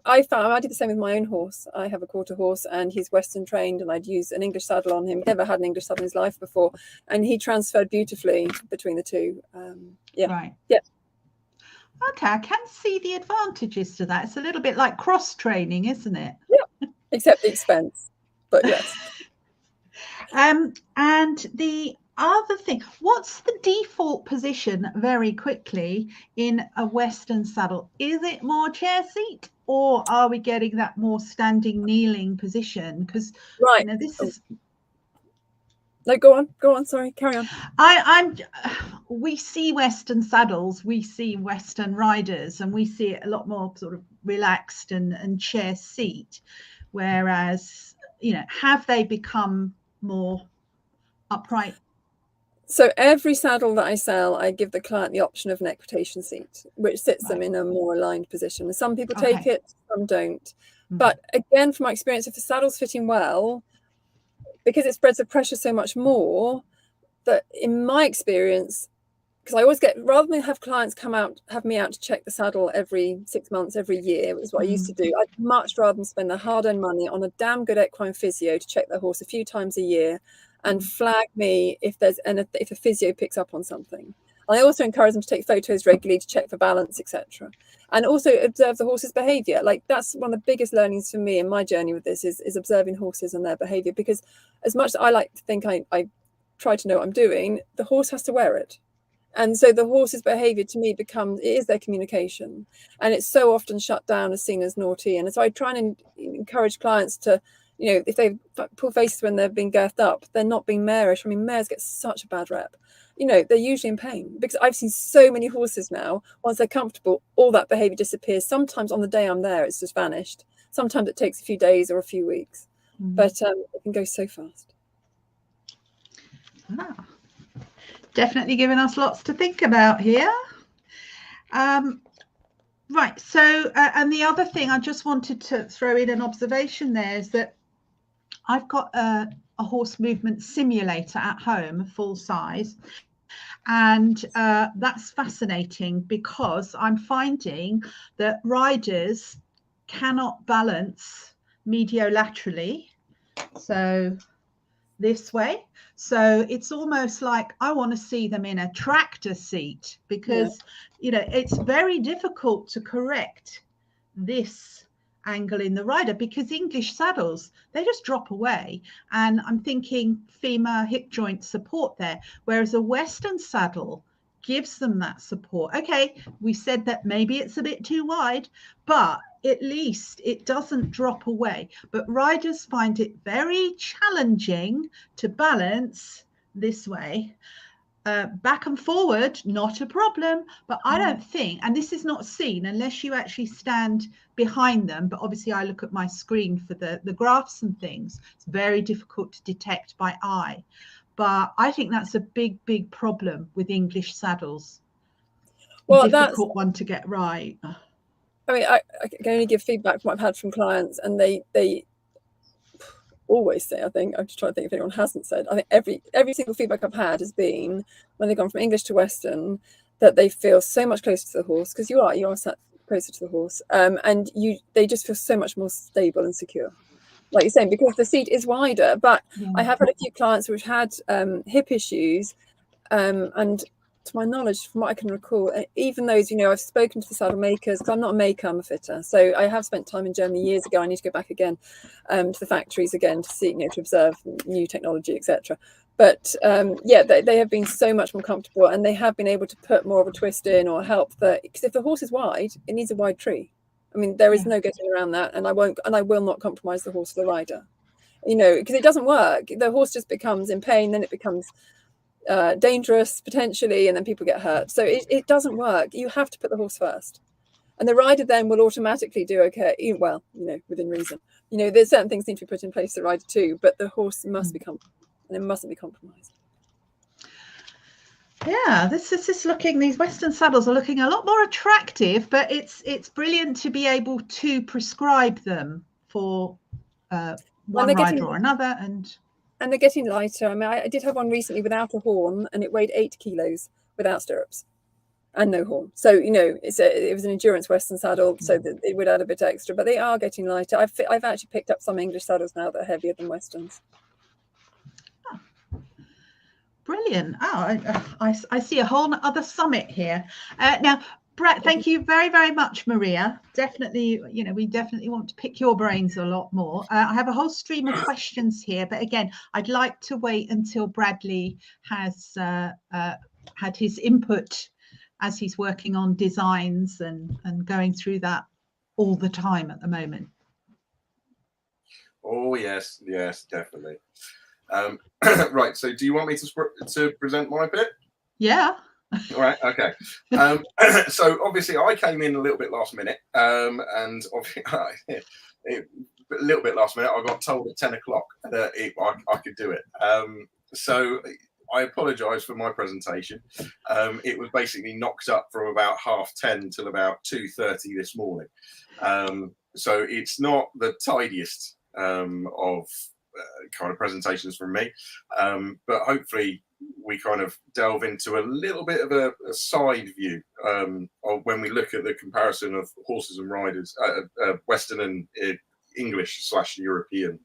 I did the same with my own horse. I have a quarter horse and he's Western trained, and I'd use an English saddle on him. Never had an English saddle in his life before. And he transferred beautifully between the two. Yeah. Right. Yeah. Okay, I can see the advantages to that. It's a little bit like cross training, isn't it? Yeah, except the expense, but yes. And the other thing, what's the default position, very quickly, in a Western saddle? Is it more chair seat, or are we getting that more standing, kneeling position? Because Right. you know, this is. No, go on. Sorry, carry on. We see Western saddles, we see Western riders, and we see it a lot more sort of relaxed and chair seat. Whereas, you know, have they become more upright? So every saddle that I sell, I give the client the option of an equitation seat, which sits them in a more aligned position. Some people take it, some don't. Mm-hmm. But again, from my experience, if the saddle's fitting well, because it spreads the pressure so much more, that in my experience, because I always get, rather than have clients have me out to check the saddle every 6 months, every year, was what I used to do. I'd much rather than spend their hard-earned money on a damn good equine physio to check their horse a few times a year and flag me if a physio picks up on something. And I also encourage them to take photos regularly to check for balance, etc. And also observe the horse's behavior. Like, that's one of the biggest learnings for me in my journey with this is observing horses and their behavior, because as much as I like to think I try to know what I'm doing, the horse has to wear it. And so the horse's behavior to me is their communication, and it's so often shut down as seen as naughty. And so I try and encourage clients to, you know, if they pull faces when they're being girthed up, they're not being marish. I mean, mares get such a bad rep. You know, they're usually in pain, because I've seen so many horses now, once they're comfortable, all that behavior disappears. Sometimes on the day I'm there, it's just vanished. Sometimes it takes a few days or a few weeks, but it can go so fast. Definitely giving us lots to think about here. Right, so and the other thing I just wanted to throw in an observation there is that I've got a horse movement simulator at home, full size, and that's fascinating, because I'm finding that riders cannot balance mediolaterally, so this way. So it's almost like I want to see them in a tractor seat, because you know, it's very difficult to correct this angle in the rider, because English saddles, they just drop away, and I'm thinking femur hip joint support there, whereas a Western saddle gives them that support. Okay, we said that maybe it's a bit too wide, but at least it doesn't drop away. But riders find it very challenging to balance this way. Back and forward, not a problem, but I don't think, and this is not seen unless you actually stand behind them, but obviously I look at my screen for the graphs and things. It's very difficult to detect by eye, but I think that's a big problem with English saddles. Well, difficult one to get right. I mean, I can only give feedback from what I've had from clients, and they always say, I think, I'm just trying to think if anyone hasn't said, I think every single feedback I've had has been, when they've gone from English to Western, that they feel so much closer to the horse, because you are sat closer to the horse, and they just feel so much more stable and secure, like you're saying, because the seat is wider. But I have had a few clients which had hip issues, and to my knowledge, from what I can recall, even those, you know, I've spoken to the saddle makers, because I'm not a maker, I'm a fitter. So I have spent time in Germany years ago. I need to go back again to the factories again to see, you know, to observe new technology, etc. But they have been so much more comfortable, and they have been able to put more of a twist in or help because if the horse is wide, it needs a wide tree. I mean, there is no getting around that, and I will not compromise the horse for the rider, you know, because it doesn't work. The horse just becomes in pain, then it becomes dangerous potentially, and then people get hurt. So it doesn't work. You have to put the horse first. And the rider then will automatically do okay, well, within reason. There's certain things need to be put in place for the rider too, but the horse must be comfortable and it mustn't be compromised. Yeah, this is looking, these Western saddles are looking a lot more attractive, but it's brilliant to be able to prescribe them for one rider or another. And they're getting lighter. I mean, I did have one recently without a horn, and it weighed 8 kilos without stirrups and no horn. So, it was an endurance Western saddle, so that it would add a bit extra, but they are getting lighter. I've actually picked up some English saddles now that are heavier than Westerns. Brilliant. I see a whole other summit here. Now, Brett, thank you very, very much, Maria. Definitely, we definitely want to pick your brains a lot more. I have a whole stream of questions here, but again, I'd like to wait until Bradley has had his input as he's working on designs and going through that all the time at the moment. Oh, yes, definitely. Right, so do you want me to present my bit? Yeah. All right, okay. So obviously I came in a little bit last minute, and obviously a little bit last minute. I got told at 10 o'clock that I could do it. So I apologise for my presentation. It was basically knocked up from about 10:30 till about 2:30 this morning. So it's not the tidiest of kind of presentations from me, but hopefully we kind of delve into a little bit of a side view of when we look at the comparison of horses and riders, Western and English / European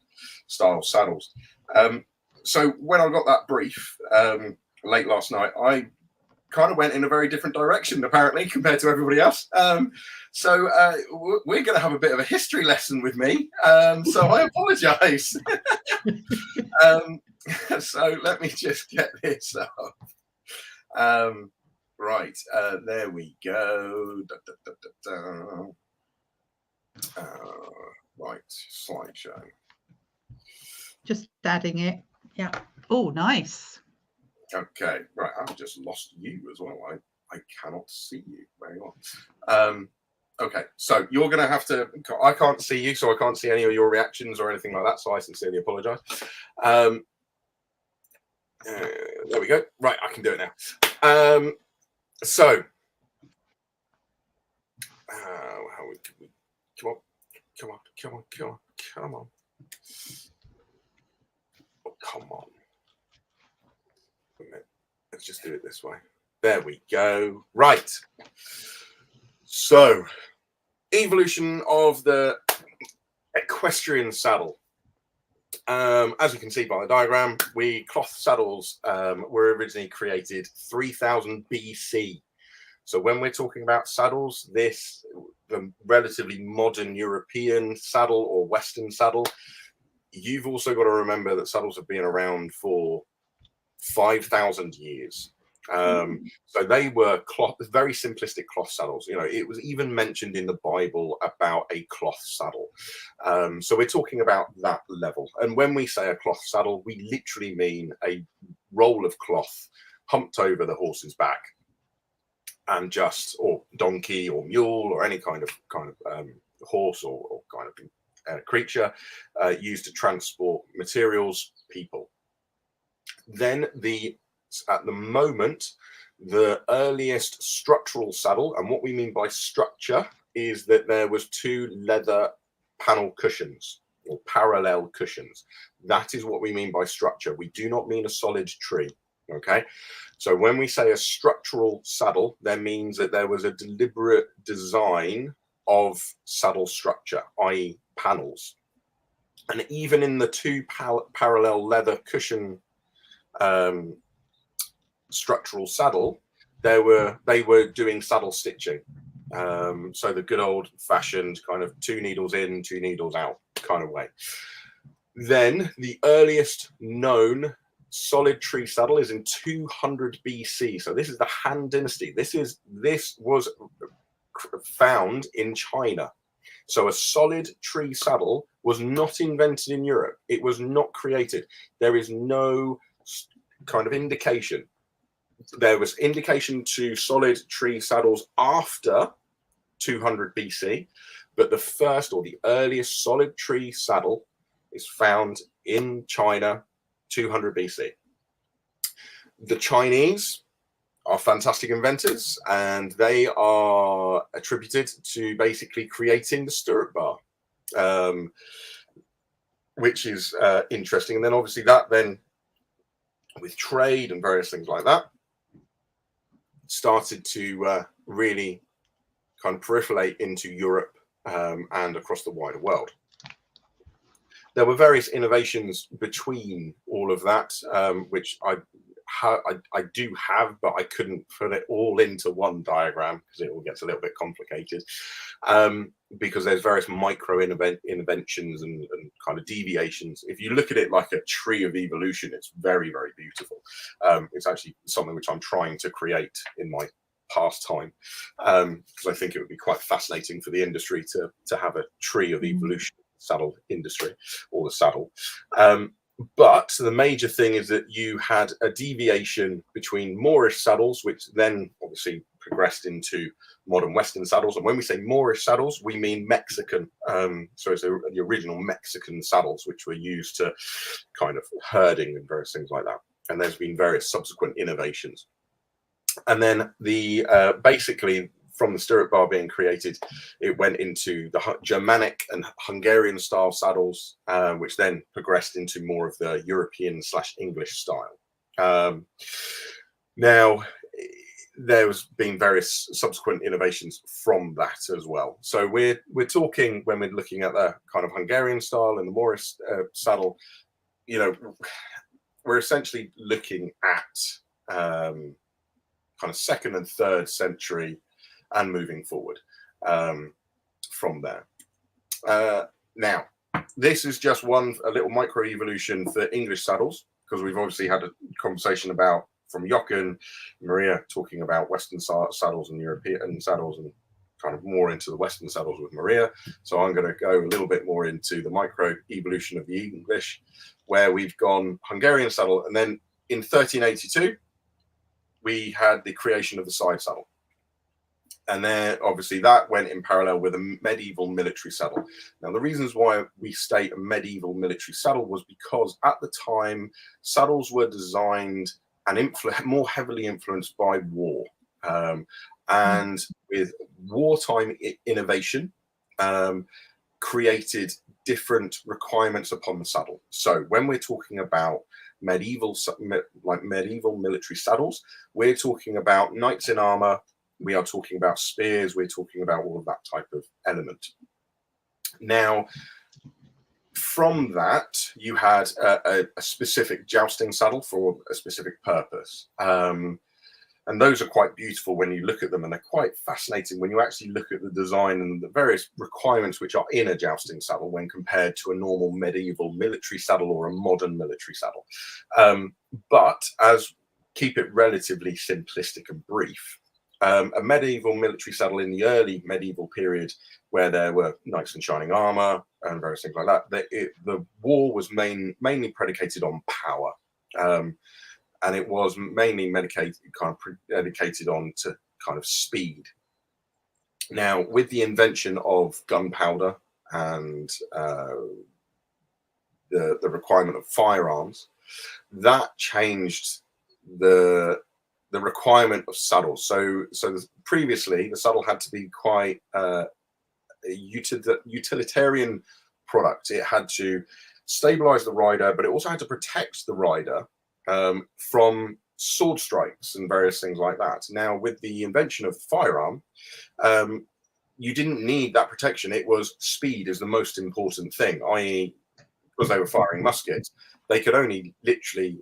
style saddles. So when I got that brief late last night, I kind of went in a very different direction, apparently, compared to everybody else. So we're going to have a bit of a history lesson with me. So I apologise. So let me just get this up. Right, there we go. Right, slideshow. Just adding it. Yeah. Oh, nice. Okay, right. I've just lost you as well. I cannot see you. Very well. Okay, so you're going to have to. I can't see you, so I can't see any of your reactions or anything like that. So I sincerely apologise. There we go. Right, I can do it now. So, how we come on. Oh, come on. Let's just do it this way. There we go. Right. So, evolution of the equestrian saddle. As you can see by the diagram, cloth saddles were originally created 3000 BC. So when we're talking about saddles, the relatively modern European saddle or Western saddle, you've also got to remember that saddles have been around for 5,000 years. So they were very simplistic cloth saddles. It was even mentioned in the Bible about a cloth saddle. So we're talking about that level. And when we say a cloth saddle, we literally mean a roll of cloth humped over the horse's back, and or donkey or mule or any kind of horse or kind of creature used to transport materials, people. Then at the moment, the earliest structural saddle, and what we mean by structure is that there was 2 leather panel cushions or parallel cushions. That is what we mean by structure. We do not mean a solid tree. Okay, so when we say a structural saddle, that means that there was a deliberate design of saddle structure, i.e. panels. And even in the 2 parallel leather cushion structural saddle, they were doing saddle stitching. So the good old fashioned kind of 2 needles in, 2 needles out kind of way. Then the earliest known solid tree saddle is in 200 BC. So this is the Han Dynasty. This was found in China. So a solid tree saddle was not invented in Europe. It was not created. There is no kind of indication. There was indication to solid tree saddles after 200 BC, but the first or the earliest solid tree saddle is found in China 200 BC. The Chinese are fantastic inventors, and they are attributed to basically creating the stirrup bar, which is interesting. And then obviously that then, with trade and various things like that, started to really kind of proliferate into Europe and across the wider world. There were various innovations between all of that, which I do have, but I couldn't put it all into one diagram because it all gets a little bit complicated, because there's various micro inventions and kind of deviations. If you look at it like a tree of evolution, it's very, very beautiful. It's actually something which I'm trying to create in my pastime, because I think it would be quite fascinating for the industry to have a tree of evolution saddle industry, or the saddle. But the major thing is that you had a deviation between Moorish saddles, which then obviously progressed into modern Western saddles. And when we say Moorish saddles, we mean Mexican. So it's the original Mexican saddles, which were used to kind of herding and various things like that. And there's been various subsequent innovations. And then the basically, from the stirrup bar being created, it went into the Germanic and Hungarian style saddles, which then progressed into more of the European/English style. Now, there's been various subsequent innovations from that as well. So we're talking, when we're looking at the kind of Hungarian style and the Moorish saddle, you know, we're essentially looking at kind of 2nd and 3rd century and moving forward from there. Now, this is just a little micro evolution for English saddles, because we've obviously had a conversation about, from Jochen, Maria, talking about Western saddles and European saddles, and kind of more into the Western saddles with Maria. So I'm going to go a little bit more into the micro evolution of the English, where we've gone Hungarian saddle, and then in 1382 we had the creation of the side saddle. And then obviously that went in parallel with a medieval military saddle. Now, the reasons why we state a medieval military saddle was because at the time, saddles were designed and more heavily influenced by war. And with wartime innovation, created different requirements upon the saddle. So when we're talking about medieval military saddles, we're talking about knights in armor, we are talking about spears, we're talking about all of that type of element. Now, from that, you had a specific jousting saddle for a specific purpose. And those are quite beautiful when you look at them, and they're quite fascinating when you actually look at the design and the various requirements which are in a jousting saddle when compared to a normal medieval military saddle or a modern military saddle. But keep it relatively simplistic and brief. A medieval military saddle in the early medieval period, where there were knights in shining armor and various things like that, the war was mainly predicated on power. And it was mainly dedicated on to kind of speed. Now, with the invention of gunpowder and the requirement of firearms, that changed the requirement of saddles. So previously, the saddle had to be quite a utilitarian product. It had to stabilize the rider, but it also had to protect the rider from sword strikes and various things like that. Now, with the invention of firearm, you didn't need that protection. It was speed is the most important thing, i.e., because they were firing muskets, they could only literally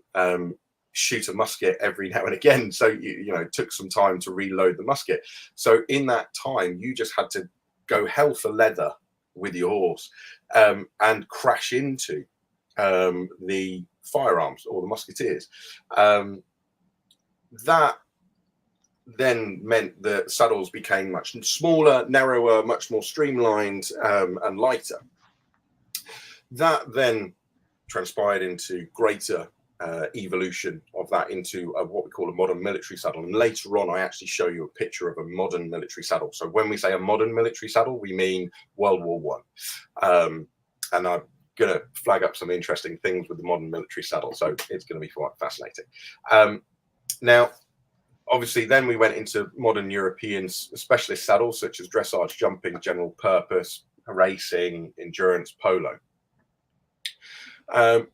shoot a musket every now and again. So, it took some time to reload the musket. So in that time, you just had to go hell for leather with your horse and crash into the firearms or the musketeers. That then meant that saddles became much smaller, narrower, much more streamlined, and lighter. That then transpired into greater evolution of that into what we call a modern military saddle. And later on, I actually show you a picture of a modern military saddle. So when we say a modern military saddle, we mean World War One. And I'm going to flag up some interesting things with the modern military saddle. So it's going to be quite fascinating. Now, obviously, then we went into modern European specialist saddles, such as dressage, jumping, general purpose, racing, endurance, polo.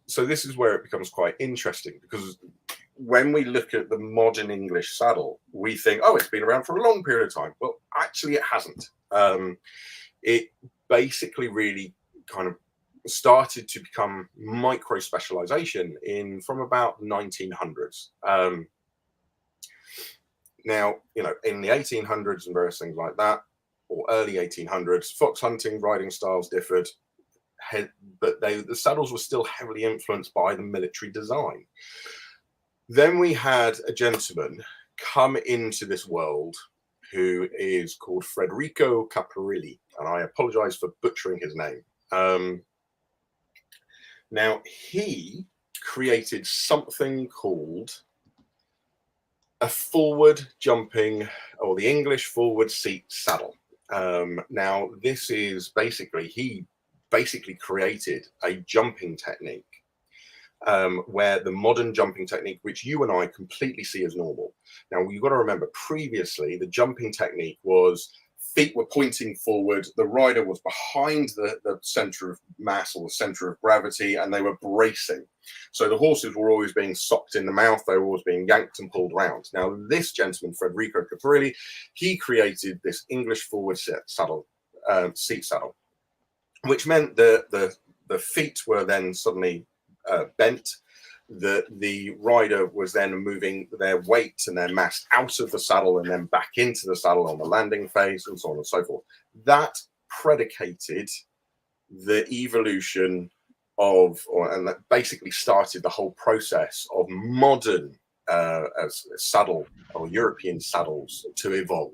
So this is where it becomes quite interesting, because when we look at the modern English saddle, we think, oh, it's been around for a long period of time. Well, actually, it hasn't. It basically really kind of started to become micro specialization from about 1900s. Now, you know, in the 1800s and various things like that, or early 1800s, fox hunting, riding styles differed, but the saddles were still heavily influenced by the military design. Then we had a gentleman come into this world who is called Federico Caparilli, and I apologize for butchering his name. Now, he created something called a forward jumping, or the English forward seat saddle. Now, this is he basically created a jumping technique where the modern jumping technique, which you and I completely see as normal. Now, you've got to remember, previously, the jumping technique was feet were pointing forward, the rider was behind the center of mass or the center of gravity, and they were bracing. So the horses were always being socked in the mouth, they were always being yanked and pulled around. Now, this gentleman, Federico Caparilli, he created this English forward saddle, seat saddle, which meant that the feet were then suddenly bent. The rider was then moving their weight and their mass out of the saddle and then back into the saddle on the landing phase, and so on and so forth. That predicated the evolution and that basically started the whole process of modern saddle or European saddles to evolve.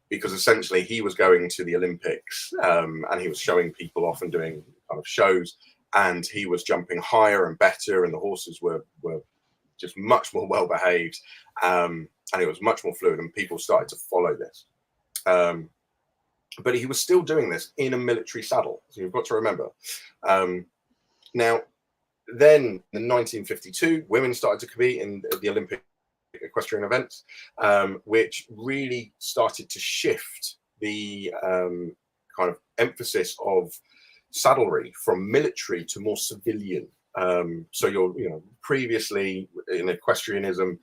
Because essentially he was going to the Olympics and he was showing people off and doing kind of shows, and he was jumping higher and better, and the horses were just much more well behaved, and it was much more fluid, and people started to follow this. But he was still doing this in a military saddle, so you've got to remember. Now, then in 1952, women started to compete in the Olympic equestrian events, which really started to shift the kind of emphasis of saddlery from military to more civilian. So previously in equestrianism,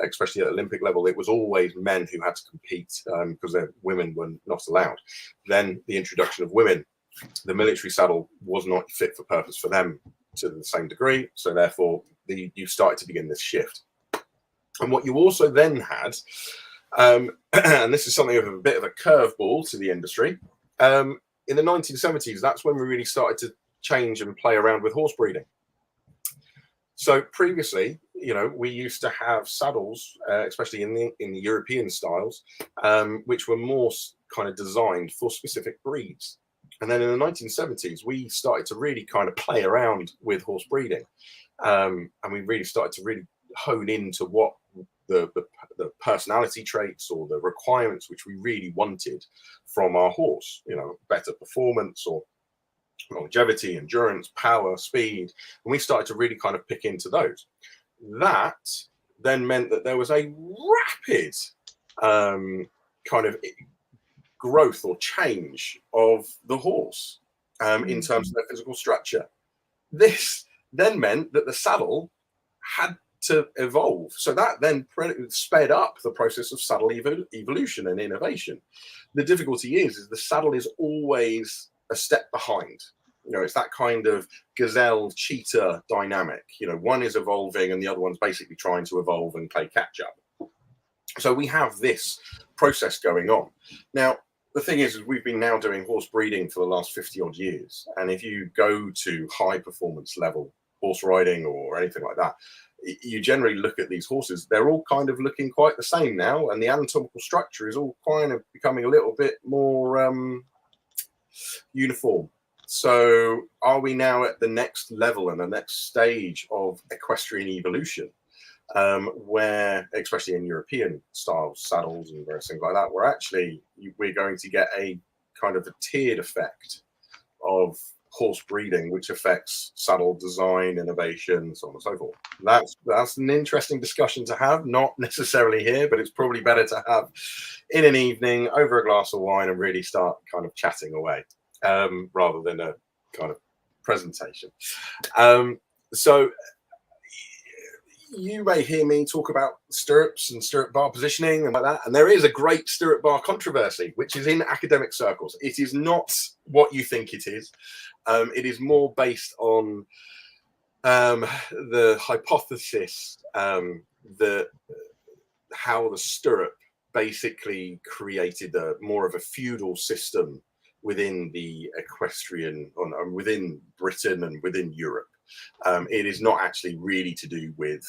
especially at Olympic level, it was always men who had to compete because women were not allowed. Then the introduction of women, the military saddle was not fit for purpose for them to the same degree. So therefore, you started to begin this shift. And what you also then had, and this is something of a bit of a curveball to the industry, in the 1970s, that's when we really started to change and play around with horse breeding. So previously, we used to have saddles, especially in the European styles, which were more kind of designed for specific breeds. And then in the 1970s, we started to really kind of play around with horse breeding, and we really started to really hone into what the personality traits or the requirements which we really wanted from our horse, better performance or longevity, endurance, power, speed. And we started to really kind of pick into those. That then meant that there was a rapid kind of growth or change of the horse in terms of their physical structure. This then meant that the saddle had to evolve. So that then sped up the process of saddle evolution and innovation. The difficulty is the saddle is always a step behind. It's that kind of gazelle cheetah dynamic. One is evolving and the other one's basically trying to evolve and play catch up. So we have this process going on. Now, the thing is we've been now doing horse breeding for the last 50 odd years. And if you go to high performance level horse riding or anything like that, you generally look at these horses, they're all kind of looking quite the same now, and the anatomical structure is all kind of becoming a little bit more uniform. So are we now at the next level and the next stage of equestrian evolution, where, especially in European style saddles and various things like that, we're going to get a kind of a tiered effect of horse breeding, which affects saddle design, innovation, so on and so forth. That's an interesting discussion to have, not necessarily here, but it's probably better to have in an evening over a glass of wine and really start kind of chatting away, rather than a kind of presentation. So you may hear me talk about stirrups and stirrup bar positioning and like that. And there is a great stirrup bar controversy, which is in academic circles. It is not what you think it is. It is more based on the hypothesis that how the stirrup basically created more of a feudal system within the equestrian, within Britain and within Europe. It is not actually really to do with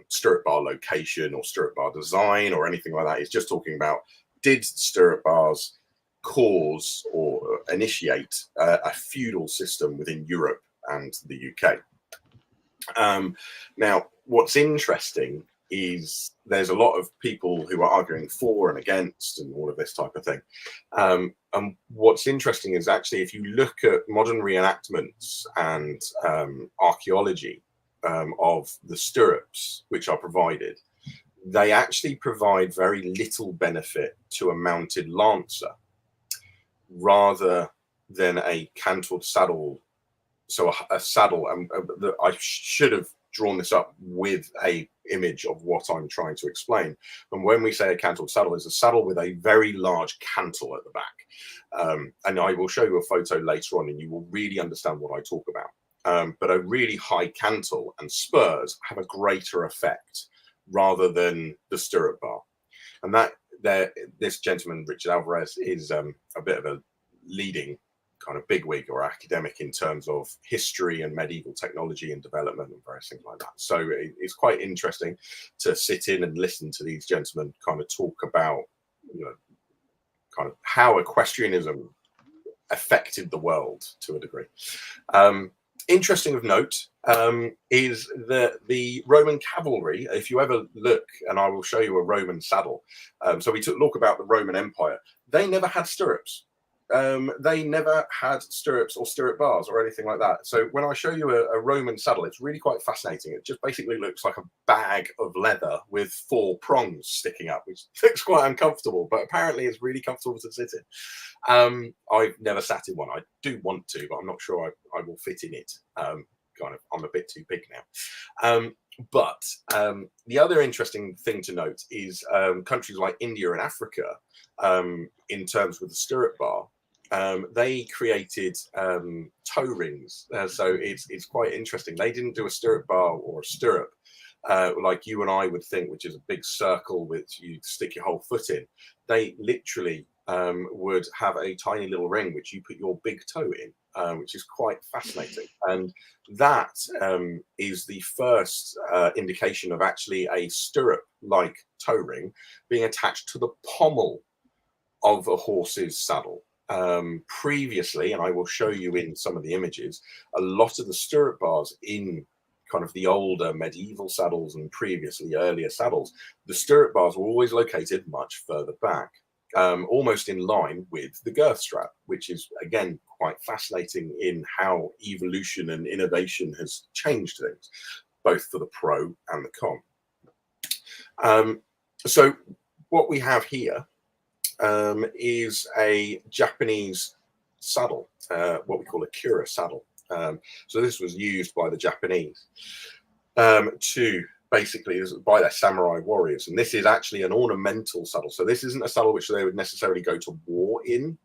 stirrup bar location or stirrup bar design or anything like that. It's just talking about, did stirrup bars cause or initiate a feudal system within Europe and the UK? Now, what's interesting is there's a lot of people who are arguing for and against and all of this type of thing. And what's interesting is actually, if you look at modern reenactments and archaeology of the stirrups which are provided, they actually provide very little benefit to a mounted lancer rather than a cantled saddle. So a saddle, I should have drawn this up with a image of what I'm trying to explain. And when we say a cantled saddle, is a saddle with a very large cantle at the back. And I will show you a photo later on and you will really understand what I talk about. But a really high cantle and spurs have a greater effect rather than the stirrup bar. And this gentleman, Richard Alvarez, is a bit of a leading kind of bigwig or academic in terms of history and medieval technology and development and various things like that. So it's quite interesting to sit in and listen to these gentlemen kind of talk about, kind of how equestrianism affected the world to a degree. Interesting of note is that the Roman cavalry, if you ever look, and I will show you a Roman saddle. So we took a look about the Roman Empire. They never had stirrups. They never had stirrups or stirrup bars or anything like that. So when I show you a Roman saddle, it's really quite fascinating. It just basically looks like a bag of leather with 4 prongs sticking up, which looks quite uncomfortable, but apparently it's really comfortable to sit in. I've never sat in one. I do want to, but I'm not sure I will fit in it. I'm a bit too big now. But the other interesting thing to note is countries like India and Africa, in terms with the stirrup bar, they created toe rings. So it's quite interesting. They didn't do a stirrup bar or a stirrup like you and I would think, which is a big circle which you stick your whole foot in. They literally would have a tiny little ring which you put your big toe in, which is quite fascinating. And that is the first indication of actually a stirrup-like toe ring being attached to the pommel of a horse's saddle. Previously, and I will show you in some of the images, a lot of the stirrup bars in kind of the older medieval saddles and previously earlier saddles, the stirrup bars were always located much further back, almost in line with the girth strap, which is again quite fascinating in how evolution and innovation has changed things, both for the pro and the con. So what we have here is a Japanese saddle, what we call a Kura saddle. So this was used by the Japanese to basically by their samurai warriors. And this is actually an ornamental saddle. So this isn't a saddle which they would necessarily go to war in.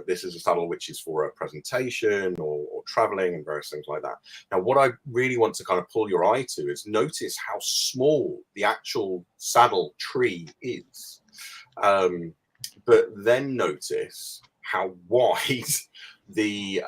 This is a saddle which is for a presentation or traveling and various things like that. Now, what I really want to kind of pull your eye to is notice how small the actual saddle tree is. But then notice how wide the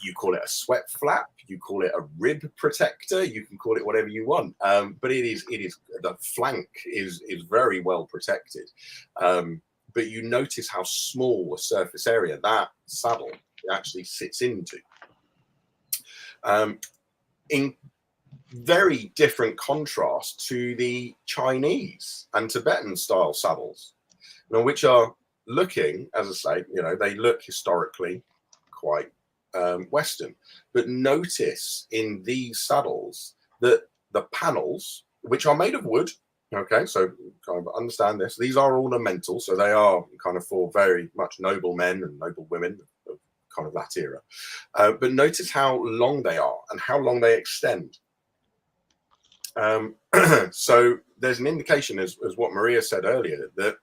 you call it a sweat flap, you call it a rib protector, you can call it whatever you want, but it is the flank is very well protected. But you notice how small a surface area that saddle it actually sits into. In very different contrast to the Chinese and Tibetan style saddles, which are looking, as I say, they look historically quite Western. But notice in these saddles that the panels, which are made of wood, okay, so kind of understand this, these are ornamental, so they are kind of for very much noble men and noble women of kind of that era. But notice how long they are and how long they extend. So there's an indication, as what Maria said earlier, that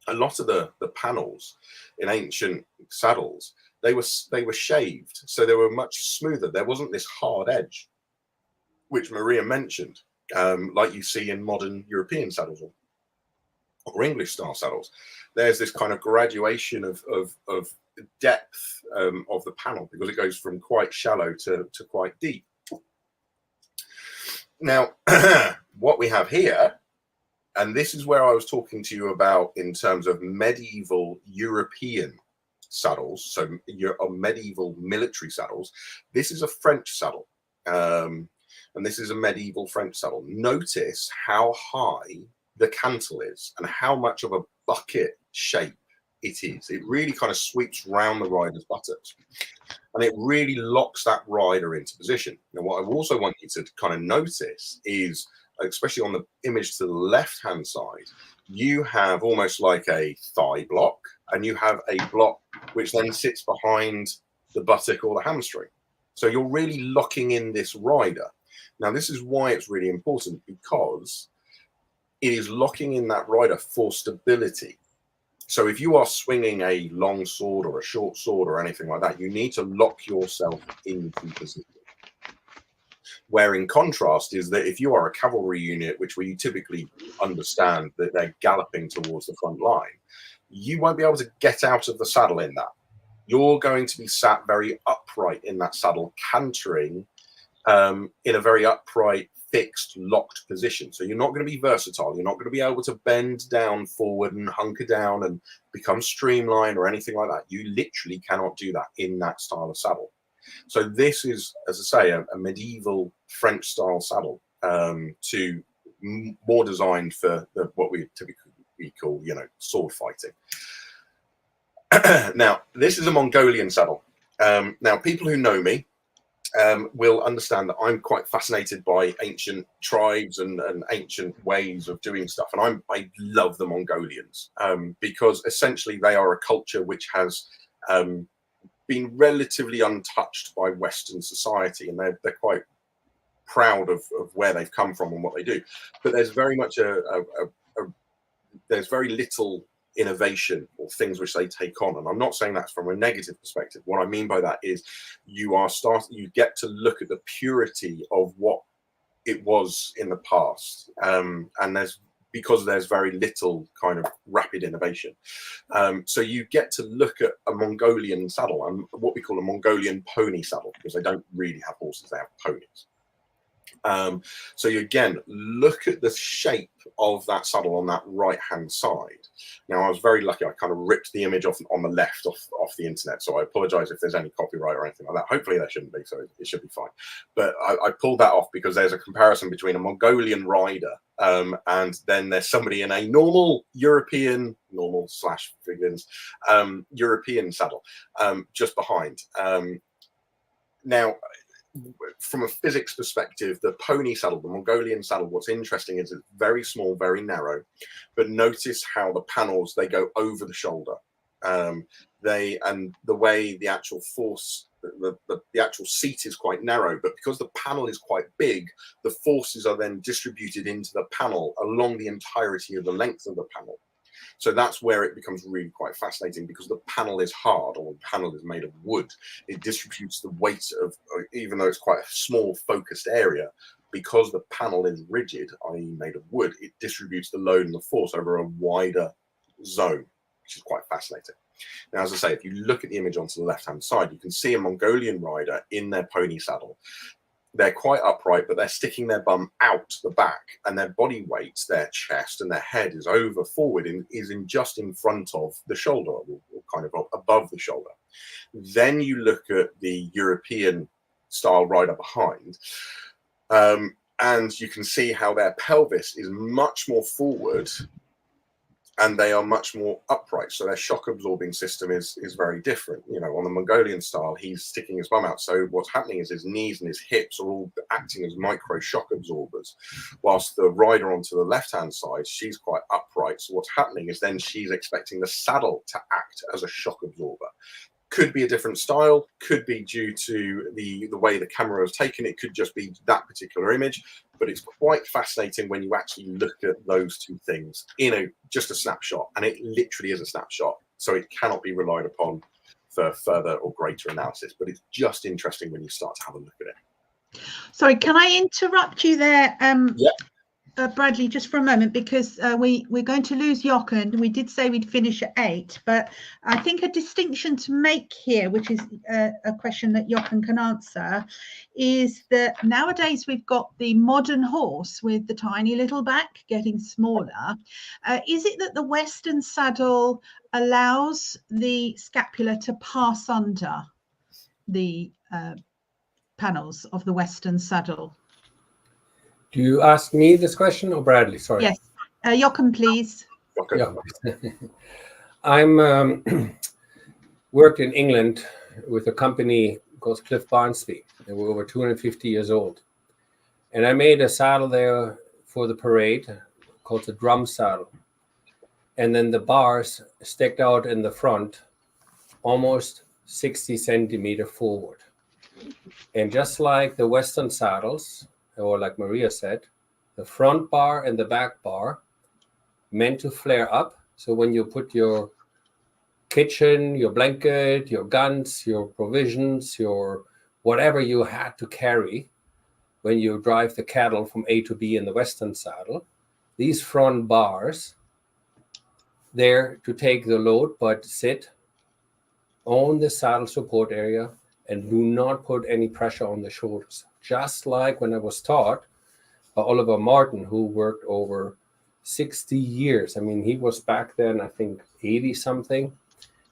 a lot of the panels in ancient saddles, they were shaved, so they were much smoother. There wasn't this hard edge, which Maria mentioned, like you see in modern European saddles or English style saddles. There's this kind of graduation of depth of the panel, because it goes from quite shallow to quite deep. Now, what we have here, and this is where I was talking to you about in terms of medieval European saddles, so your medieval military saddles. This is a French saddle, and this is a medieval French saddle. Notice how high the cantle is and how much of a bucket shape it is. It really kind of sweeps round the rider's buttocks, and it really locks that rider into position. Now, what I also want you to kind of notice is, especially on the image to the left-hand side, you have almost like a thigh block, and you have a block which then sits behind the buttock or the hamstring. So you're really locking in this rider. Now, this is why it's really important, because it is locking in that rider for stability. So if you are swinging a long sword or a short sword or anything like that, you need to lock yourself into position. Where in contrast is that if you are a cavalry unit, which we typically understand that they're galloping towards the front line, you won't be able to get out of the saddle in that. You're going to be sat very upright in that saddle, cantering in a very upright, fixed, locked position. So you're not going to be versatile. You're not going to be able to bend down forward and hunker down and become streamlined or anything like that. You literally cannot do that in that style of saddle. So this is, as I say, a medieval French style saddle, more designed for what we typically call, sword fighting. Now, this is a Mongolian saddle. Now, people who know me will understand that I'm quite fascinated by ancient tribes and ancient ways of doing stuff. And I love the Mongolians because essentially they are a culture which has been relatively untouched by Western society, and they're quite proud of where they've come from and what they do. But there's very much there's very little innovation or things which they take on, and I'm not saying that's from a negative perspective. What I mean by that is you get to look at the purity of what it was in the past, and because there's very little kind of rapid innovation. So you get to look at a Mongolian saddle, and what we call a Mongolian pony saddle, because they don't really have horses, they have ponies. So you again look at the shape of that saddle on that right hand side. Now, I was very lucky, I kind of ripped the image off on the left off the internet, so I apologize if there's any copyright or anything like that. Hopefully there shouldn't be, so it should be fine. But I pulled that off because there's a comparison between a Mongolian rider and then there's somebody in a normal European European saddle just behind. Now, from a physics perspective, the pony saddle, the Mongolian saddle, what's interesting is it's very small, very narrow, but notice how the panels, they go over the shoulder. And the way the actual force, the actual seat is quite narrow, but because the panel is quite big, the forces are then distributed into the panel along the entirety of the length of the panel. So that's where it becomes really quite fascinating, because the panel is hard, or the panel is made of wood. It distributes the weight of, even though it's quite a small focused area, because the panel is rigid, i.e. made of wood, it distributes the load and the force over a wider zone, which is quite fascinating. Now, as I say, if you look at the image onto the left-hand side, you can see a Mongolian rider in their pony saddle. They're quite upright, but they're sticking their bum out the back, and their body weight, their chest and their head is over forward and is just in front of the shoulder, or kind of above the shoulder. Then you look at the European style rider behind, and you can see how their pelvis is much more forward and they are much more upright. So their shock absorbing system is very different. You know, on the Mongolian style, he's sticking his bum out. So what's happening is his knees and his hips are all acting as micro shock absorbers. Whilst the rider onto the left-hand side, she's quite upright. So what's happening is then she's expecting the saddle to act as a shock absorber. Could be a different style, could be due to the way the camera was taken. It could just be that particular image, but it's quite fascinating when you actually look at those two things in just a snapshot, and it literally is a snapshot, so it cannot be relied upon for further or greater analysis, but it's just interesting when you start to have a look at it. Sorry, can I interrupt you there? Yeah. Bradley, just for a moment, because we're going to lose Jochen. We did say we'd finish at 8, but I think a distinction to make here, which is a question that Jochen can answer, is that nowadays we've got the modern horse with the tiny little back getting smaller. Is it that the Western saddle allows the scapula to pass under the panels of the Western saddle? Do you ask me this question or Bradley? Sorry. Yes. Jochen, please. Okay. Yeah. I'm worked in England with a company called Cliff Barnsley. They were over 250 years old. And I made a saddle there for the parade called the drum saddle. And then the bars sticked out in the front almost 60 centimeter forward. And just like the Western saddles, or like Maria said, the front bar and the back bar meant to flare up. So when you put your kitchen, your blanket, your guns, your provisions, your whatever you had to carry when you drive the cattle from A to B in the Western saddle, these front bars, there to take the load, but sit on the saddle support area and do not put any pressure on the shoulders. Just like when I was taught by Oliver Martin, who worked over 60 years. I mean, he was back then, I think, 80 something.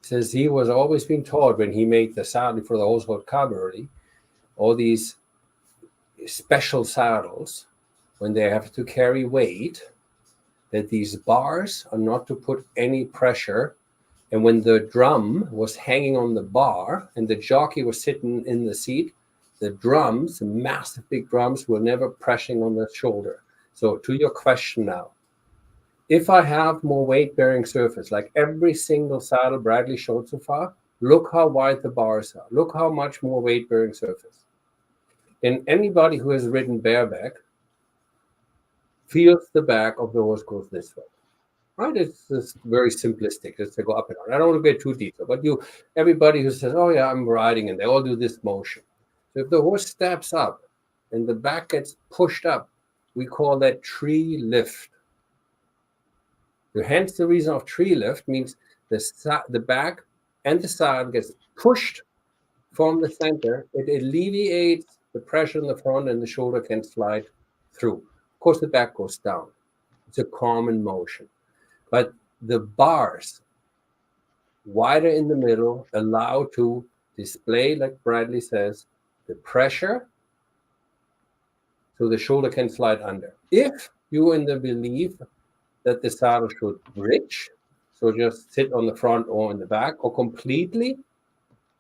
Says he was always being taught when he made the saddle for the Household Cavalry, all these special saddles, when they have to carry weight, that these bars are not to put any pressure. And when the drum was hanging on the bar and the jockey was sitting in the seat, the drums, the massive big drums, were never pressing on the shoulder. So to your question now, if I have more weight-bearing surface, like every single saddle Bradley showed so far, look how wide the bars are. Look how much more weight-bearing surface. And anybody who has ridden bareback feels the back of the horse goes this way. Right? It's just very simplistic, just to go up and down. I don't want to get too deep, but everybody who says, oh yeah, I'm riding, and they all do this motion. So if the horse steps up and the back gets pushed up, we call that tree lift. Hence the reason of tree lift means the back and the saddle gets pushed from the center. It alleviates the pressure in the front and the shoulder can slide through. Of course, the back goes down. It's a common motion. But the bars, wider in the middle, allow to display, like Bradley says, the pressure so the shoulder can slide under. If you're in the belief that the saddle should bridge, so just sit on the front or in the back, or completely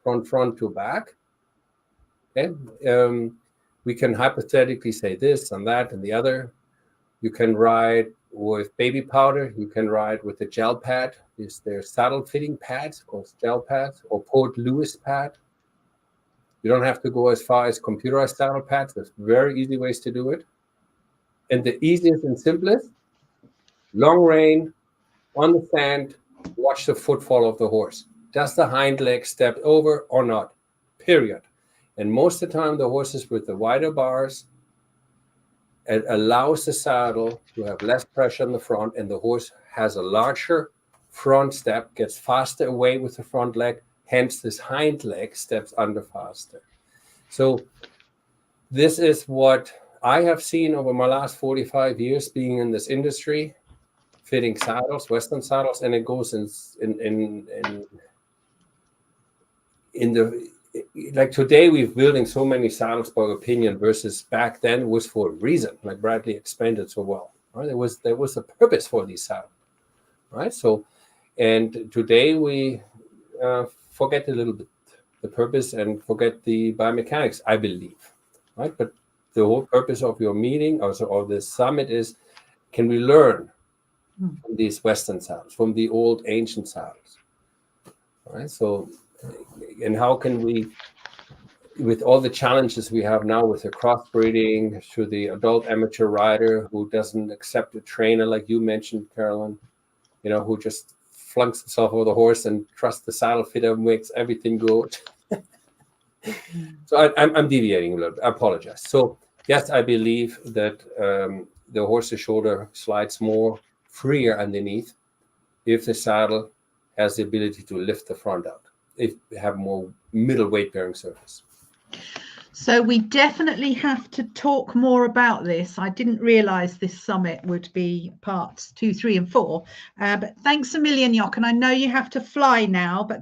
from front to back, okay? We can hypothetically say this and that and the other. You can ride with baby powder. You can ride with a gel pad. There's saddle fitting pads called gel pads, or Port Lewis pad. You don't have to go as far as computerized saddle pads. There's very easy ways to do it. And the easiest and simplest, long rein, on the sand, watch the footfall of the horse. Does the hind leg step over or not? Period. And most of the time, the horses with the wider bars, it allows the saddle to have less pressure on the front, and the horse has a larger front step, gets faster away with the front leg. Hence, this hind leg steps under faster. So this is what I have seen over my last 45 years being in this industry, fitting saddles, Western saddles, and it goes in in the like today we're building so many saddles by opinion versus back then was for a reason, like Bradley explained it so well. Right? There was a purpose for these saddles, right? So, and today we forget a little bit the purpose and forget the biomechanics, I believe, right? But the whole purpose of your meeting, also of this summit, is can we learn from these Western saddles, from the old ancient saddles, right? So, and how can we, with all the challenges we have now with the crossbreeding to the adult amateur rider who doesn't accept a trainer like you mentioned, Carolyn, who just flunks himself over the horse and trusts the saddle fitter, makes everything good. So I'm deviating a little bit. I apologize. So yes, I believe that the horse's shoulder slides more freer underneath if the saddle has the ability to lift the front out, if they have more middle weight bearing surface. So we definitely have to talk more about this. I didn't realize this summit would be parts 2, 3, and 4. But thanks a million, Jochen. I know you have to fly now, but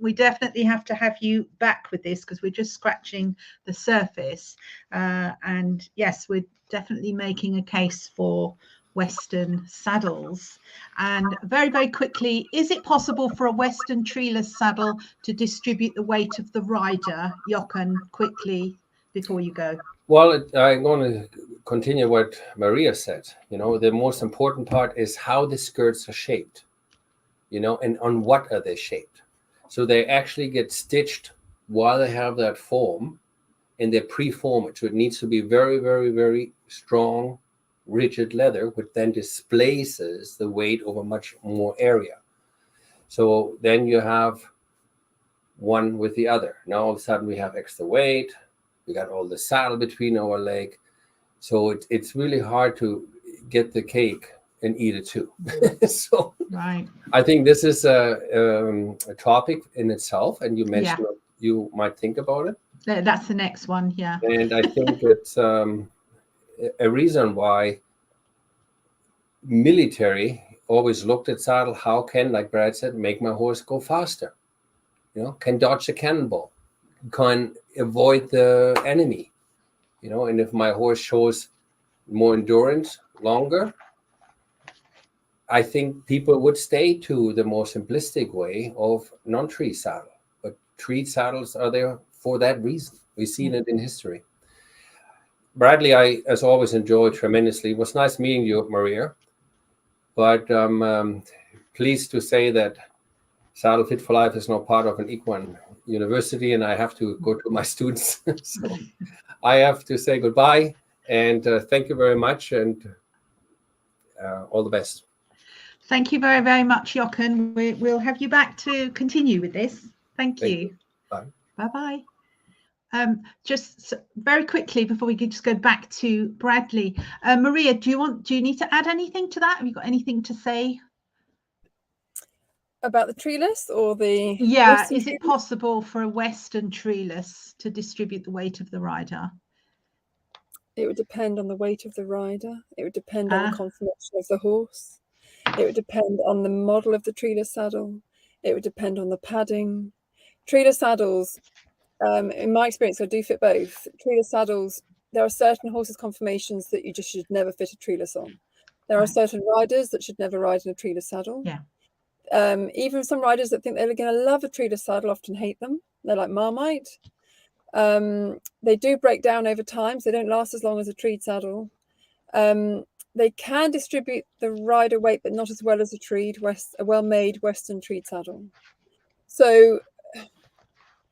we definitely have to have you back with this because we're just scratching the surface. And yes, we're definitely making a case for Western saddles. And very, very quickly, is it possible for a Western treeless saddle to distribute the weight of the rider? Jochen, quickly before you go. Well, I'm going to continue what Maria said. The most important part is how the skirts are shaped, and on what are they shaped. So they actually get stitched while they have that form, and they pre-form it. So it needs to be very, very, very strong, rigid leather, which then displaces the weight over much more area. So then you have one with the other. Now all of a sudden we have extra weight. We got all the saddle between our leg. So it's really hard to get the cake and eat it too. So right. I think this is a topic in itself. And you mentioned you might think about it. That's the next one. Yeah. And I think it's a reason why military always looked at saddle. How can, like Brad said, make my horse go faster? Can dodge a cannonball, can avoid the enemy, and if my horse shows more endurance longer, I think people would stay to the more simplistic way of non-tree saddle. But tree saddles are there for that reason. We've seen it in history. Bradley, I, as always, enjoyed tremendously. It was nice meeting you, Maria. But I'm pleased to say that Saddle Fit for Life is now part of an equine university, and I have to go to my students. So I have to say goodbye, and thank you very much, and all the best. Thank you very, very much, Jochen. We'll have you back to continue with this. Thank you. Bye. Bye-bye. Just very quickly before we could just go back to Bradley, Maria, do you need to add anything to that? Have you got anything to say about the treeless or the? Yeah, is it possible for a Western treeless to distribute the weight of the rider? It would depend on the weight of the rider. It would depend on the conformation of the horse. It would depend on the model of the treeless saddle. It would depend on the padding. Treeless saddles, in my experience, I do fit both. Treeless saddles, there are certain horses' conformations that you just should never fit a treeless on. There are certain riders that should never ride in a treeless saddle. Yeah. Even some riders that think they're going to love a treeless saddle often hate them. They're like Marmite. They do break down over time, so they don't last as long as a treed saddle. They can distribute the rider weight, but not as well as a well-made Western treed saddle. So,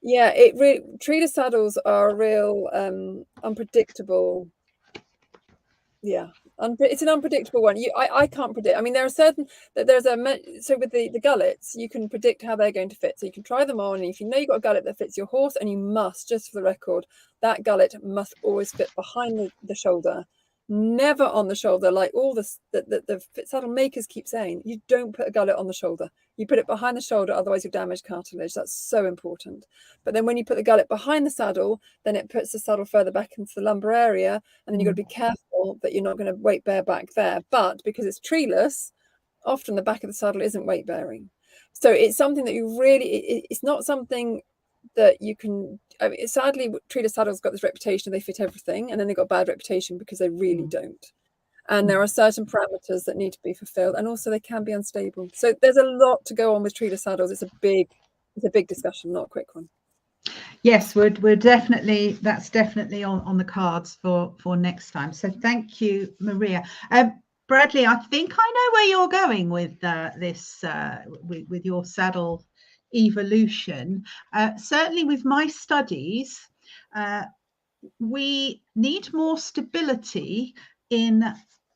yeah, treeless saddles are a real unpredictable. Yeah, it's an unpredictable one. I can't predict. I mean, there are certain that so with the gullets, you can predict how they're going to fit. So you can try them on, and if you know you've got a gullet that fits your horse, and you must, just for the record, that gullet must always fit behind the shoulder, never on the shoulder, like all the saddle makers keep saying. You don't put a gullet on the shoulder. You put it behind the shoulder, otherwise you damage cartilage. That's so important. But then when you put the gullet behind the saddle, then it puts the saddle further back into the lumbar area, and then you've got to be careful that you're not going to weight bear back there. But because it's treeless, often the back of the saddle isn't weight bearing. So it's something that you really, it's not something that you can, I mean, sadly, treated saddles got this reputation, they fit everything, and then they got a bad reputation because they really don't. And there are certain parameters that need to be fulfilled, and also they can be unstable. So there's a lot to go on with treated saddles. It's a big discussion, not a quick one. Yes, we're definitely, that's definitely on the cards for next time. So thank you, Maria. Bradley, I think I know where you're going with this, with your saddle evolution. Certainly with my studies, we need more stability in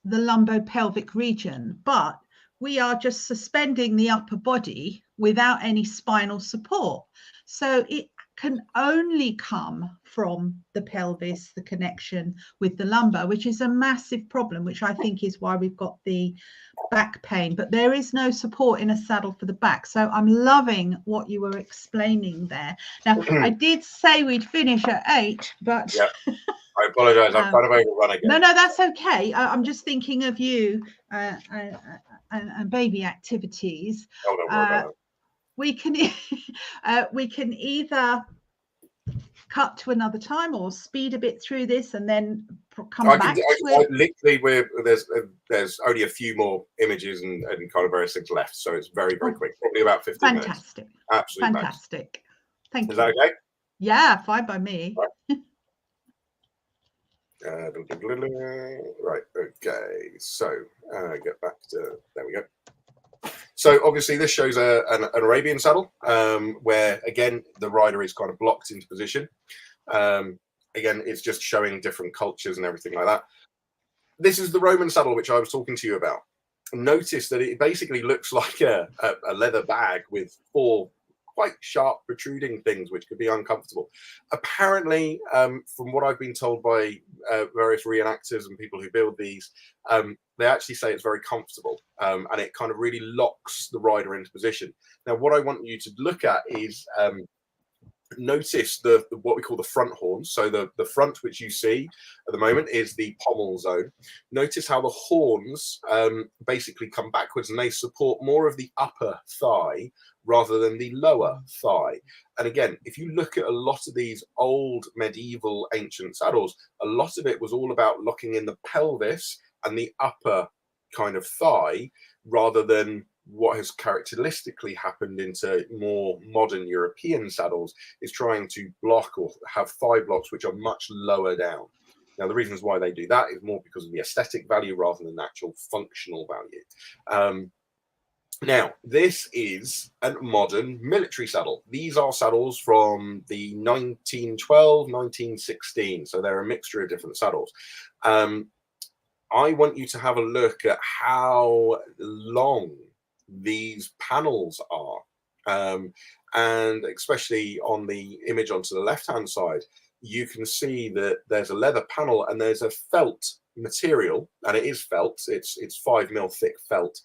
the lumbopelvic region, but we are just suspending the upper body without any spinal support. So it can only come from the pelvis, the connection with the lumbar, which is a massive problem, which I think is why we've got the back pain. But there is no support in a saddle for the back. So I'm loving what you were explaining there. Now, I did say we'd finish at 8, but... Yeah. I apologise. I've kind of overrun again. No, that's okay. I'm just thinking of you and baby activities. Oh, don't worry about that. We can either cut to another time or speed a bit through this and then come back to it. Literally, there's only a few more images and kind of various things left, so it's very, very quick. Probably about 15 minutes. Fantastic. Absolutely fantastic. Thank you. Is that okay? Yeah, fine by me. Right, okay, so get back to, there we go. So obviously this shows an Arabian saddle, where again the rider is kind of blocked into position. Again, it's just showing different cultures and everything like that. This is the Roman saddle which I was talking to you about. Notice that it basically looks like a leather bag with 4 quite sharp protruding things which could be uncomfortable. Apparently, from what I've been told by various reenactors and people who build these, they actually say it's very comfortable, and it kind of really locks the rider into position. Now, what I want you to look at is notice the what we call the front horns. So the front which you see at the moment is the pommel zone. Notice how the horns basically come backwards and they support more of the upper thigh rather than the lower thigh. And again, if you look at a lot of these old medieval ancient saddles, a lot of it was all about locking in the pelvis and the upper kind of thigh rather than what has characteristically happened into more modern European saddles is trying to block or have thigh blocks which are much lower down. Now, the reasons why they do that is more because of the aesthetic value rather than the actual functional value. Now, this is a modern military saddle. These are saddles from the 1912, 1916, so they're a mixture of different saddles. I want you to have a look at how long these panels are, and especially on the image onto the left-hand side, you can see that there's a leather panel and there's a felt material, and it is felt, it's 5mm thick felt,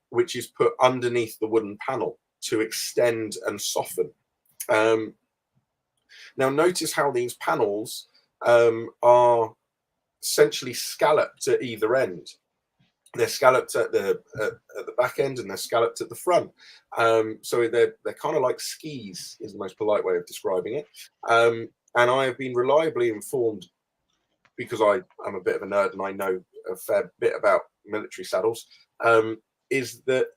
which is put underneath the wooden panel to extend and soften. Now notice how these panels are essentially scalloped at either end. They're scalloped at the back end and they're scalloped at the front. So they're kind of like skis is the most polite way of describing it. And I have been reliably informed, because I'm a bit of a nerd and I know a fair bit about military saddles, is that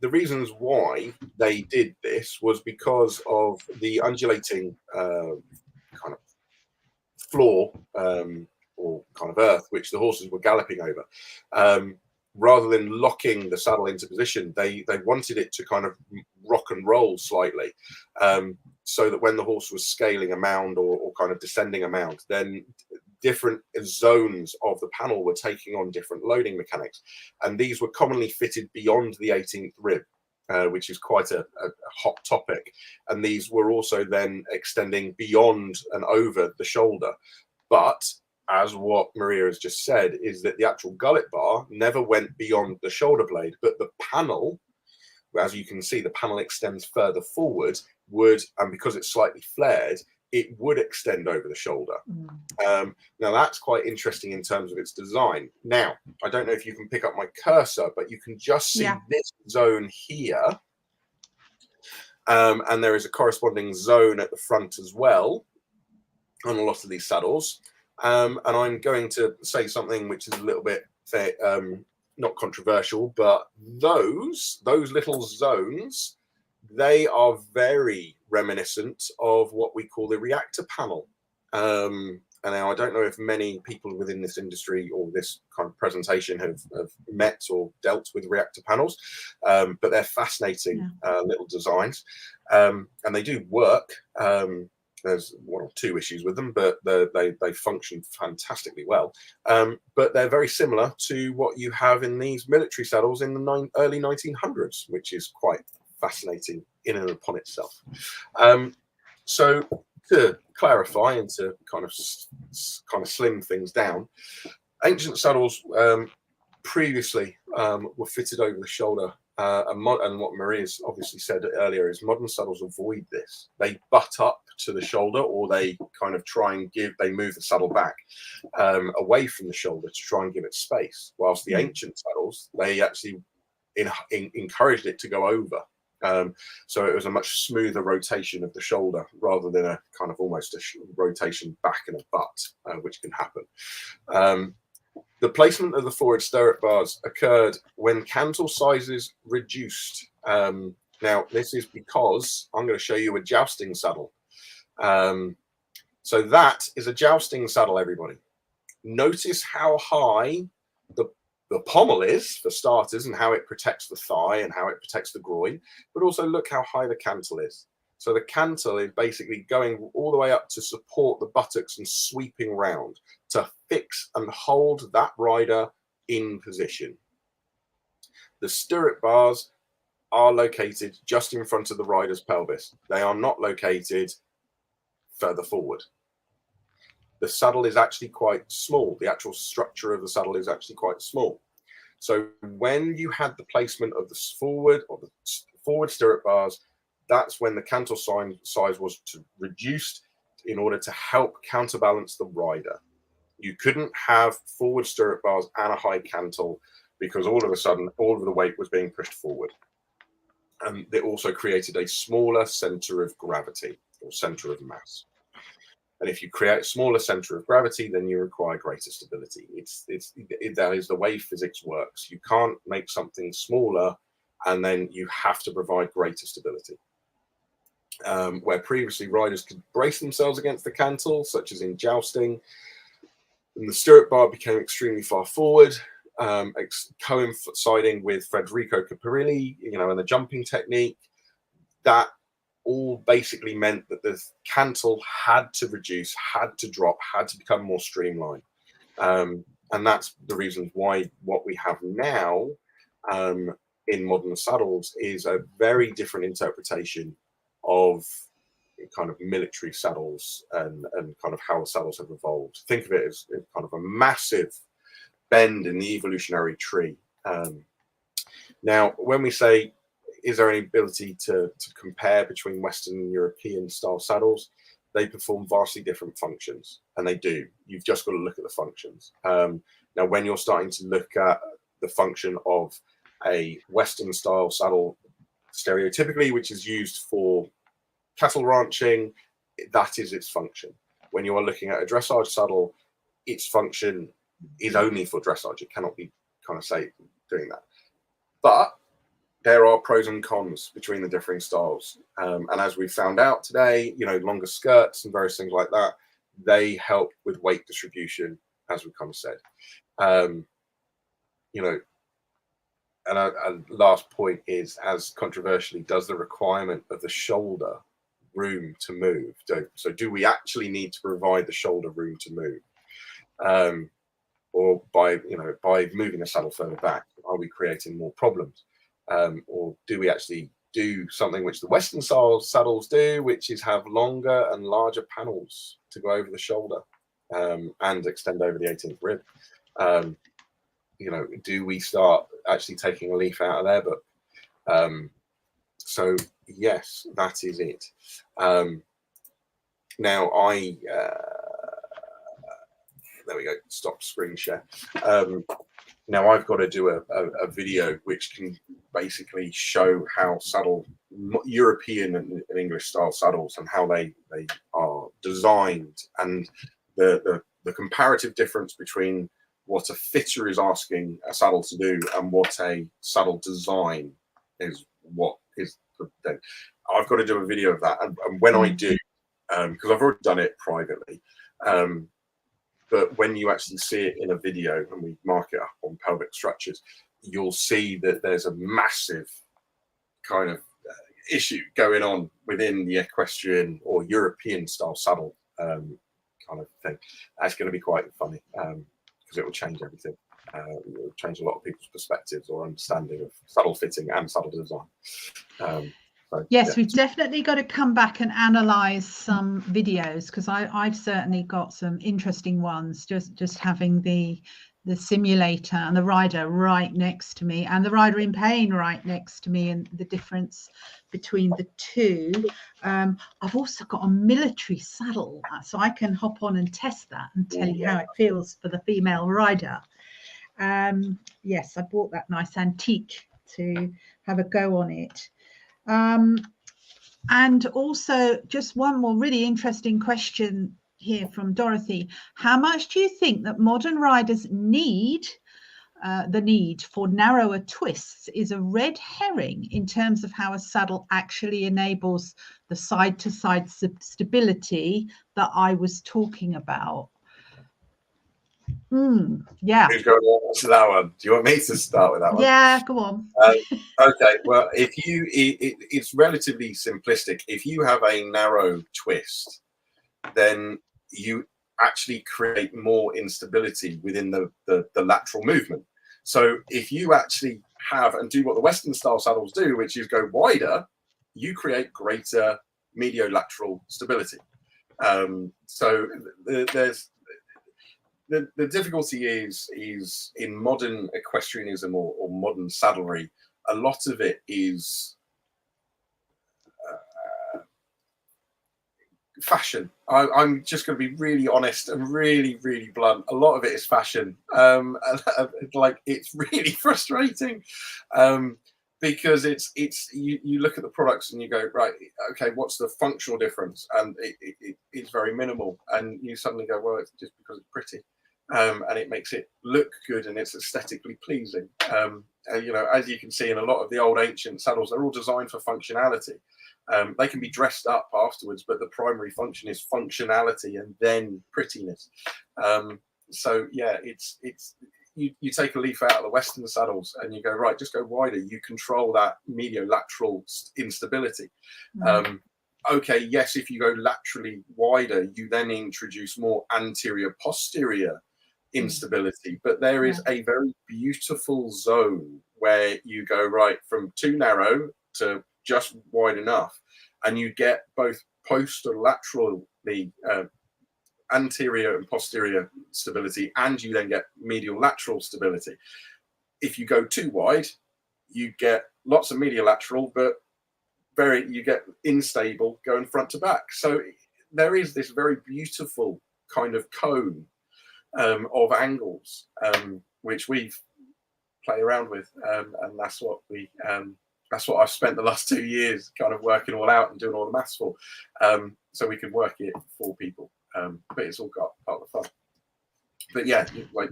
the reasons why they did this was because of the undulating kind of floor or kind of earth which the horses were galloping over. Rather than locking the saddle into position, they wanted it to kind of rock and roll slightly, so that when the horse was scaling a mound or kind of descending a mound, then different zones of the panel were taking on different loading mechanics. And these were commonly fitted beyond the 18th rib, which is quite a hot topic. And these were also then extending beyond and over the shoulder. But as what Maria has just said, is that the actual gullet bar never went beyond the shoulder blade, but the panel, as you can see, the panel extends further forward, and because it's slightly flared, it would extend over the shoulder. Now that's quite interesting in terms of its design. Now, I don't know if you can pick up my cursor, but you can just see this zone here And there is a corresponding zone at the front as well on a lot of these saddles. And I'm going to say something which is a little bit not controversial, but those little zones, they are very reminiscent of what we call the reactor panel. And now I don't know if many people within this industry or this kind of presentation have met or dealt with reactor panels, but they're fascinating little designs, and they do work. There's one or two issues with them, but they function fantastically well. But they're very similar to what you have in these military saddles in the early 1900s, which is quite fascinating in and upon itself. So to clarify and to kind of slim things down, ancient saddles previously were fitted over the shoulder, and what Maria's obviously said earlier is modern saddles avoid this. They butt up to the shoulder, or they kind of try and move the saddle back away from the shoulder to try and give it space, whilst the ancient saddles, they actually encouraged it to go over. So it was a much smoother rotation of the shoulder rather than a kind of almost a rotation back and a butt, which can happen. The placement of the forward stirrup bars occurred when cantle sizes reduced. Now, this is because I'm going to show you a jousting saddle. So that is a jousting saddle, everybody. Notice how high the pommel is, for starters, and how it protects the thigh and how it protects the groin, but also look how high the cantle is. So the cantle is basically going all the way up to support the buttocks and sweeping round to fix and hold that rider in position. The stirrup bars are located just in front of the rider's pelvis. They are not located further forward. The saddle is actually quite small. The actual structure of the saddle is actually quite small. So when you had the placement of the forward stirrup bars, that's when the cantle size was reduced in order to help counterbalance the rider. You couldn't have forward stirrup bars and a high cantle because all of a sudden all of the weight was being pushed forward. And it also created a smaller center of gravity or center of mass. And if you create a smaller center of gravity, then you require greater stability. That is the way physics works. You can't make something smaller and then you have to provide greater stability. Where previously riders could brace themselves against the cantle, such as in jousting, and the stirrup bar became extremely far forward, coinciding with Federico Caperilli, and the jumping technique. That all basically meant that the cantle had to reduce, had to drop, had to become more streamlined. And that's the reason why what we have now in modern saddles is a very different interpretation of kind of military saddles and kind of how the saddles have evolved. Think of it as kind of a massive bend in the evolutionary tree. Now, when we say, is there any ability to compare between Western and European style saddles? They perform vastly different functions, and they do. You've just got to look at the functions. Now, when you're starting to look at the function of a Western style saddle, stereotypically, which is used for cattle ranching, that is its function. When you are looking at a dressage saddle, its function is only for dressage. It cannot be doing that. But there are pros and cons between the differing styles. And as we found out today, longer skirts and various things like that, they help with weight distribution, as we kind of said. And a last point is, as controversially, does the requirement of the shoulder room to move? So do we actually need to provide the shoulder room to move? Or by moving the saddle further back, are we creating more problems? Or do we actually do something which the Western style saddles do, which is have longer and larger panels to go over the shoulder and extend over the 18th rib? Do we start actually taking a leaf out of their book? So yes, that is it. Now there we go. Stop screen share. Now I've got to do a video which can basically show how European and English style saddles and how they are designed, and the comparative difference between what a fitter is asking a saddle to do and what a saddle design is the thing. I've got to do a video of that, and when I do, because I've already done it privately, but when you actually see it in a video and we mark it up on Pelvic Structures, you'll see that there's a massive kind of issue going on within the equestrian or European style saddle kind of thing. That's going to be quite funny because it will change everything. It will change a lot of people's perspectives or understanding of saddle fitting and saddle design. Yes, yeah. We've definitely got to come back and analyze some videos, because I've certainly got some interesting ones, just having the simulator and the rider right next to me, and the rider in pain right next to me, and the difference between the two. I've also got a military saddle, so I can hop on and test that and tell you how it feels for the female rider. Yes, I bought that nice antique to have a go on it. And also, just one more really interesting question here from Dorothy. How much do you think that modern riders need? The need for narrower twists is a red herring in terms of how a saddle actually enables the side-to-side stability that I was talking about. Yeah. Who's going on to that one? Do you want me to start with that one? Yeah, go on. Okay, well, it's relatively simplistic. If you have a narrow twist, then you actually create more instability within the lateral movement. So if you actually have and do what the Western style saddles do, which is go wider, you create greater mediolateral stability. So there's the difficulty is in modern equestrianism or modern saddlery. A lot of it is fashion. I'm just going to be really honest and really, really blunt. A lot of it is fashion. Like, it's really frustrating because it's you look at the products and you go, right, okay, what's the functional difference? And it's very minimal, and you suddenly go, well, it's just because it's pretty. And it makes it look good and it's aesthetically pleasing. You know, as you can see in a lot of the old ancient saddles, they're all designed for functionality. They can be dressed up afterwards, but the primary function is functionality and then prettiness. So yeah, it's you take a leaf out of the Western saddles and you go, right, just go wider. You control that mediolateral instability. Okay, yes, if you go laterally wider, you then introduce more anterior posterior instability, but there is a very beautiful zone where you go right from too narrow to just wide enough, and you get both posterolaterally anterior and posterior stability, and you then get medial lateral stability. If you go too wide, you get lots of medial lateral, but you get unstable going front to back. So there is this very beautiful kind of cone of angles, which we've played around with, and that's what I've spent the last 2 years kind of working all out and doing all the maths for, so we can work it for people. But it's all got part of the fun. But yeah, like.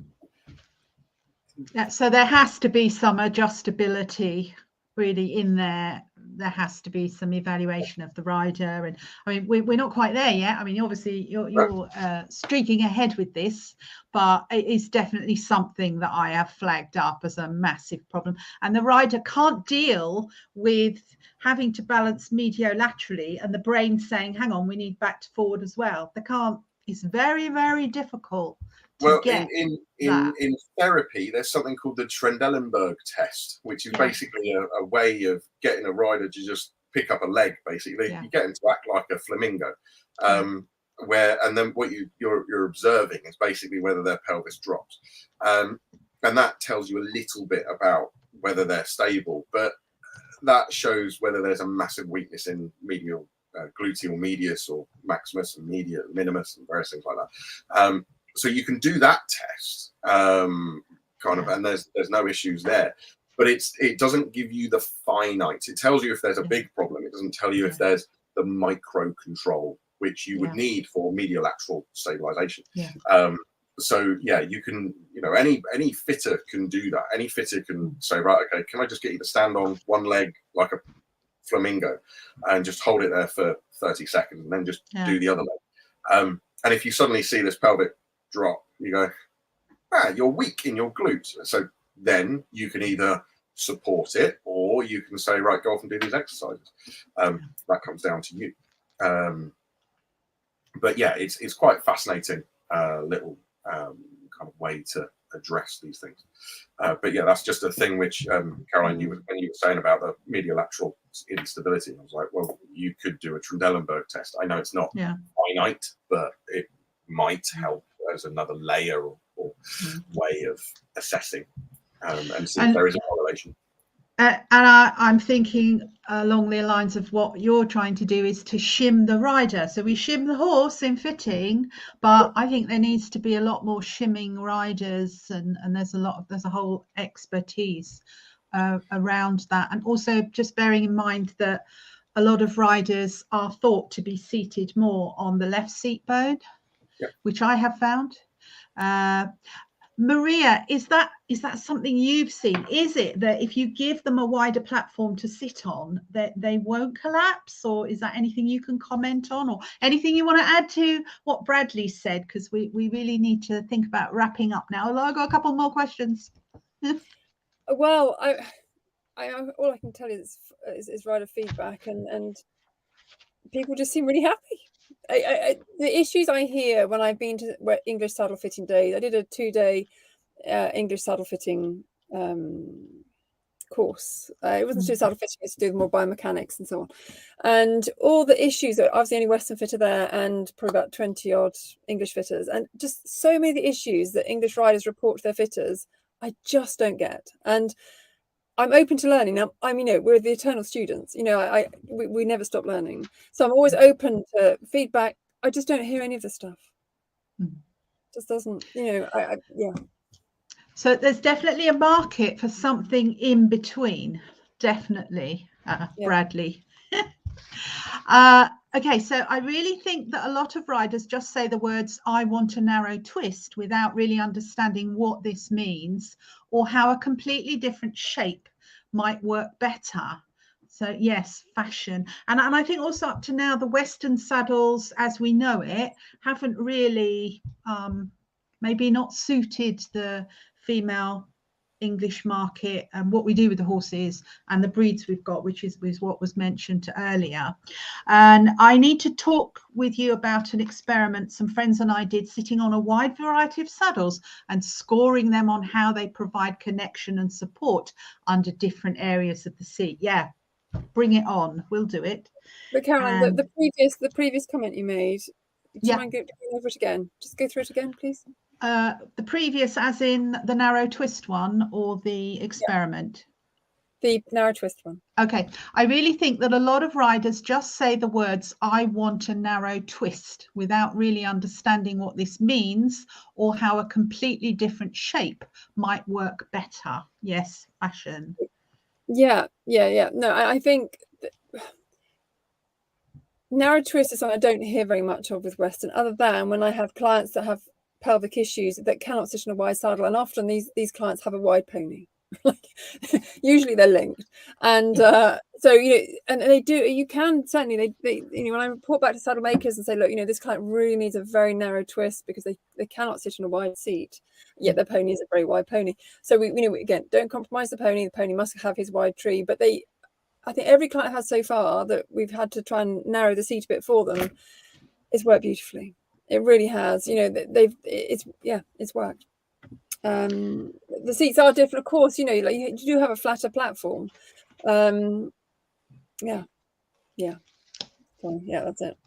Yeah, so there has to be some adjustability really in there. There has to be some evaluation of the rider, and I mean we're not quite there yet. I mean, obviously you're streaking ahead with this, but it is definitely something that I have flagged up as a massive problem, and the rider can't deal with having to balance mediolaterally and the brain saying, hang on, we need back to forward as well. They can't. It's very, very difficult. Well, in therapy, there's something called the Trendelenburg test, which is basically a way of getting a rider to just pick up a leg. Basically, you get them to act like a flamingo, and then what you're observing is basically whether their pelvis drops, and that tells you a little bit about whether they're stable, but that shows whether there's a massive weakness in medial gluteal medius or maximus and minimus and various things like that. So you can do that test kind of, and there's no issues there. But it doesn't give you the finite. It tells you if there's a big problem. It doesn't tell you if there's the micro control, which you would need for mediolateral stabilization. So yeah, you can, any fitter can do that. Any fitter can say, right, okay, can I just get you to stand on one leg like a flamingo and just hold it there for 30 seconds and then just do the other leg. And if you suddenly see this pelvic drop, you go, you're weak in your glutes. So then you can either support it or you can say, right, go off and do these exercises. That comes down to you. But yeah, it's quite fascinating little kind of way to address these things. But yeah, that's just a thing which, Caroline, when you were saying about the mediolateral instability, I was like, well, you could do a Trendelenburg test. I know it's not finite, but it might help as another layer or way of assessing and see if there is a correlation. And I'm thinking along the lines of what you're trying to do is to shim the rider. So we shim the horse in fitting, but I think there needs to be a lot more shimming riders, and there's a whole expertise around that. And also just bearing in mind that a lot of riders are thought to be seated more on the left seat bone, which I have found. Maria, is that something you've seen? Is it that if you give them a wider platform to sit on, that they won't collapse? Or is that anything you can comment on, or anything you want to add to what Bradley said? Because we really need to think about wrapping up now. I've got a couple more questions. Well, I all I can tell you is rider feedback, and people just seem really happy. The issues I hear when I've been to English saddle fitting days, I did a 2-day English saddle fitting course. It wasn't to do saddle fitting, it was to do more biomechanics and so on. And all the issues, I was the only Western fitter there and probably about 20 odd English fitters. And just so many of the issues that English riders report to their fitters, I just don't get. And I'm open to learning. Now, we're the eternal students. We never stop learning. So I'm always open to feedback. I just don't hear any of this stuff. Just doesn't, So there's definitely a market for something in between. Definitely, Bradley. Okay, so I really think that a lot of riders just say the words, I want a narrow twist, without really understanding what this means or how a completely different shape might work better. So yes, fashion. And I think also up to now, the Western saddles as we know it haven't really maybe not suited the female English market and what we do with the horses and the breeds we've got, which is what was mentioned earlier. And I need to talk with you about an experiment some friends and I did, sitting on a wide variety of saddles and scoring them on how they provide connection and support under different areas of the seat. Yeah, bring it on, we'll do it. But Caroline, the previous comment you made, do you mind going over it again? Just go through it again, please. The previous, as in the narrow twist one, or the experiment? The narrow twist one. Okay. I really think that a lot of riders just say the words, I want a narrow twist, without really understanding what this means or how a completely different shape might work better. Yes, fashion. Yeah. No, I think narrow twist is something I don't hear very much of with Western, other than when I have clients that have pelvic issues that cannot sit on a wide saddle, and often these clients have a wide pony. Usually they're linked, and so and they do. You can certainly they when I report back to saddle makers and say, look, this client really needs a very narrow twist because they cannot sit on a wide seat, yet their pony is a very wide pony. So we again, don't compromise the pony. The pony must have his wide tree, but I think every client has so far that we've had to try and narrow the seat a bit for them. It's worked beautifully. It really has. It's worked. The seats are different, of course. You do have a flatter platform. So, that's it.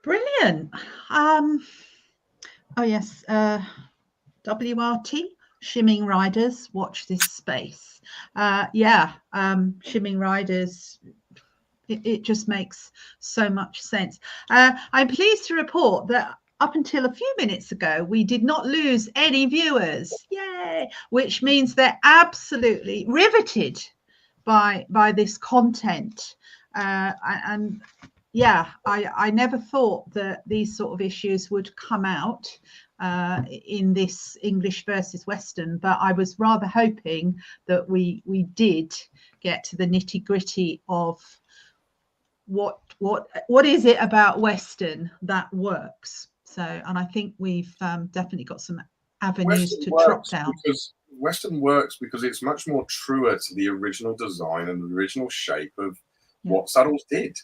Brilliant. Oh yes, WRT, shimming riders, watch this space. Shimming riders, it just makes so much sense. I'm pleased to report that up until a few minutes ago, we did not lose any viewers. Yay! Which means they're absolutely riveted by this content. And yeah, I never thought that these sort of issues would come out in this English versus Western, but I was rather hoping that we did get to the nitty-gritty of what is it about Western that works. So, and I think we've definitely got some avenues Western to works drop down. because Western works because it's much more truer to the original design and the original shape of what saddles did.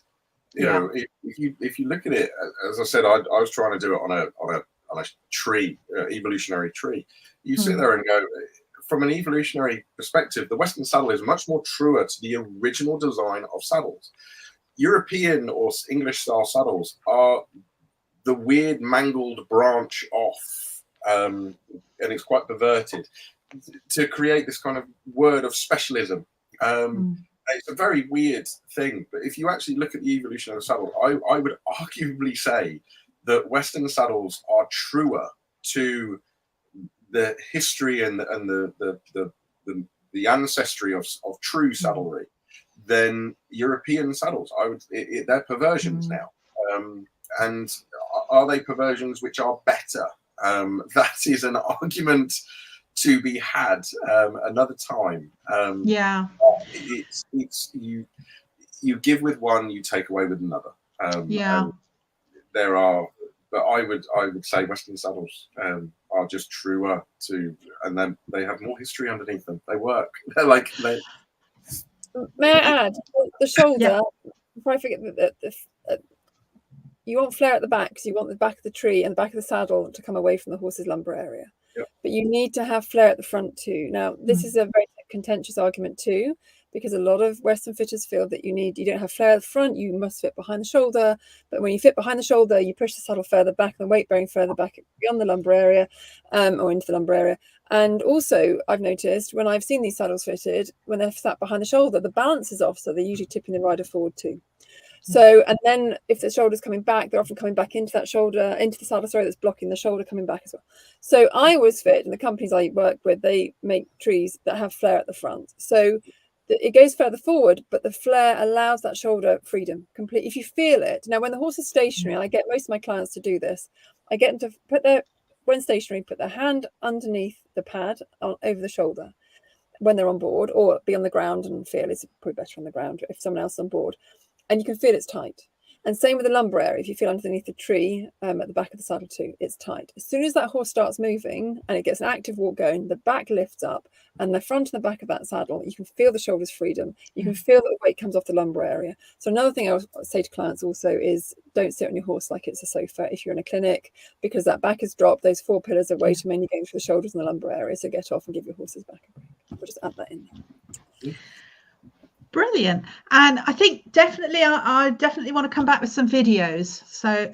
You know, if you look at it, as I said, I was trying to do it on a tree, evolutionary tree. You sit there and go, from an evolutionary perspective, the Western saddle is much more truer to the original design of saddles. European or English style saddles are the weird mangled branch off, and it's quite perverted to create this kind of word of specialism. It's a very weird thing, but if you actually look at the evolution of the saddle, I would arguably say that Western saddles are truer to the history and the ancestry of true saddlery than European saddles. They're perversions now, and are they perversions which are better? That is an argument to be had another time. It's you give with one, you take away with another. There are, but I would say Western saddles are just truer to, and then they have more history underneath them. They work. They're like. May I add the shoulder? Before I forget that you want flare at the back because you want the back of the tree and the back of the saddle to come away from the horse's lumbar area. But you need to have flare at the front too. Now, this is a very contentious argument too, because a lot of Western fitters feel that you don't have flare at the front, you must fit behind the shoulder. But when you fit behind the shoulder, you push the saddle further back and the weight bearing further back beyond the lumbar area, or into the lumbar area. And also, I've noticed when I've seen these saddles fitted, when they're sat behind the shoulder, the balance is off, so they're usually tipping the rider forward too. So, and then if the shoulder's coming back, they're often coming back into that shoulder, into the saddle, that's blocking the shoulder coming back as well. So I always fit, and the companies I work with, they make trees that have flare at the front. So it goes further forward, but the flare allows that shoulder freedom completely. If you feel it. Now, when the horse is stationary, and I get most of my clients to do this, I get them to when stationary, put their hand underneath the pad over the shoulder when they're on board, or be on the ground and feel. It's probably better on the ground if someone else is on board. And you can feel it's tight. And same with the lumbar area. If you feel underneath the tree at the back of the saddle too, it's tight. As soon as that horse starts moving and it gets an active walk going, the back lifts up, and the front and the back of that saddle, you can feel the shoulders freedom. You can feel that the weight comes off the lumbar area. So another thing I would say to clients also is don't sit on your horse like it's a sofa if you're in a clinic, because that back is dropped. Those 4 pillars of weight are mainly going through the shoulders and the lumbar area. So get off and give your horses back a break. We'll just add that in there. Brilliant. And I think definitely I definitely want to come back with some videos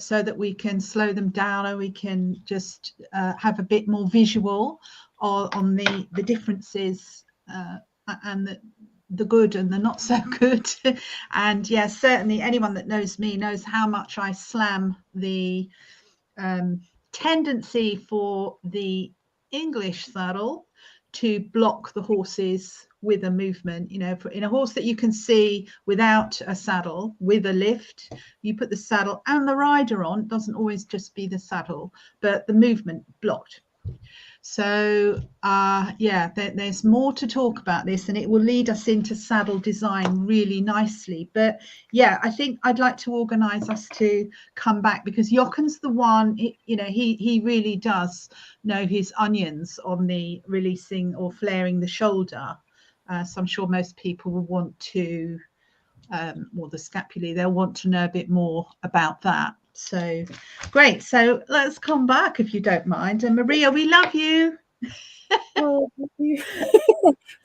so that we can slow them down, or we can just have a bit more visual on the differences and the good and the not so good. And yes, certainly anyone that knows me knows how much I slam the tendency for the English saddle to block the horses with a movement. You know, in a horse that you can see without a saddle, with a lift, you put the saddle and the rider on. It doesn't always just be the saddle, but the movement blocked. So there's more to talk about this, and it will lead us into saddle design really nicely. But yeah, I think I'd like to organize us to come back, because Jochen's the one, he really does know his onions on the releasing or flaring the shoulder. So I'm sure most people will want to, or the scapulae, they'll want to know a bit more about that. So great. So let's come back, if you don't mind. And Maria, we love you. Oh, thank you.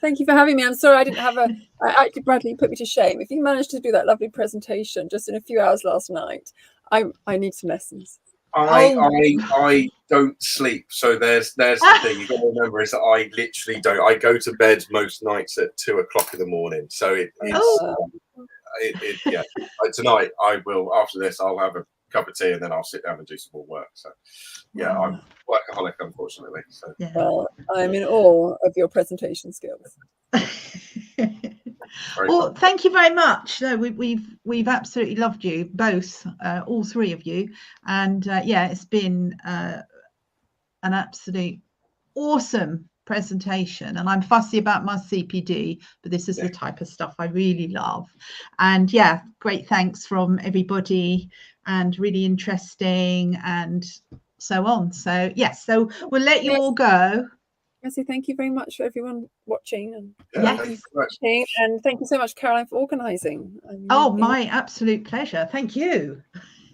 Thank you for having me. I'm sorry I didn't have actually, Bradley, you put me to shame. If you managed to do that lovely presentation just in a few hours last night, I need some lessons. I don't sleep, so there's the thing you've got to remember, is that I literally don't. I go to bed most nights at 2 o'clock in the morning. So tonight I will, after this, I'll have a cup of tea, and then I'll sit down and do some more work. So, yeah, I'm workaholic, unfortunately. So, Yeah. Well, I'm in awe of your presentation skills. Well, thank you very much. No, we've absolutely loved you both, all three of you, and yeah, it's been an absolute awesome presentation. And I'm fussy about my CPD, but this is the type of stuff I really love. And yeah, great thanks from everybody, and really interesting, and so on. So yes, so we'll let you all go. So thank you very much for everyone watching, and thank you very much. and thank you so much, Caroline, for organising. Oh, my absolute pleasure. Thank you.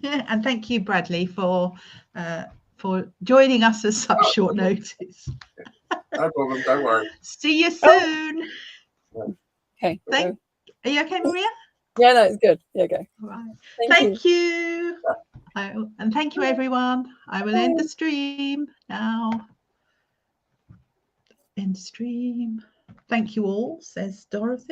And thank you, Bradley, for joining us at such short notice. No problem, don't worry. See you soon. Okay. Are you okay, Maria? Yeah, no, it's good. Yeah, go. All right. Thank you. And thank you, everyone. I will end the stream now. End stream. Thank you all, says Dorothy.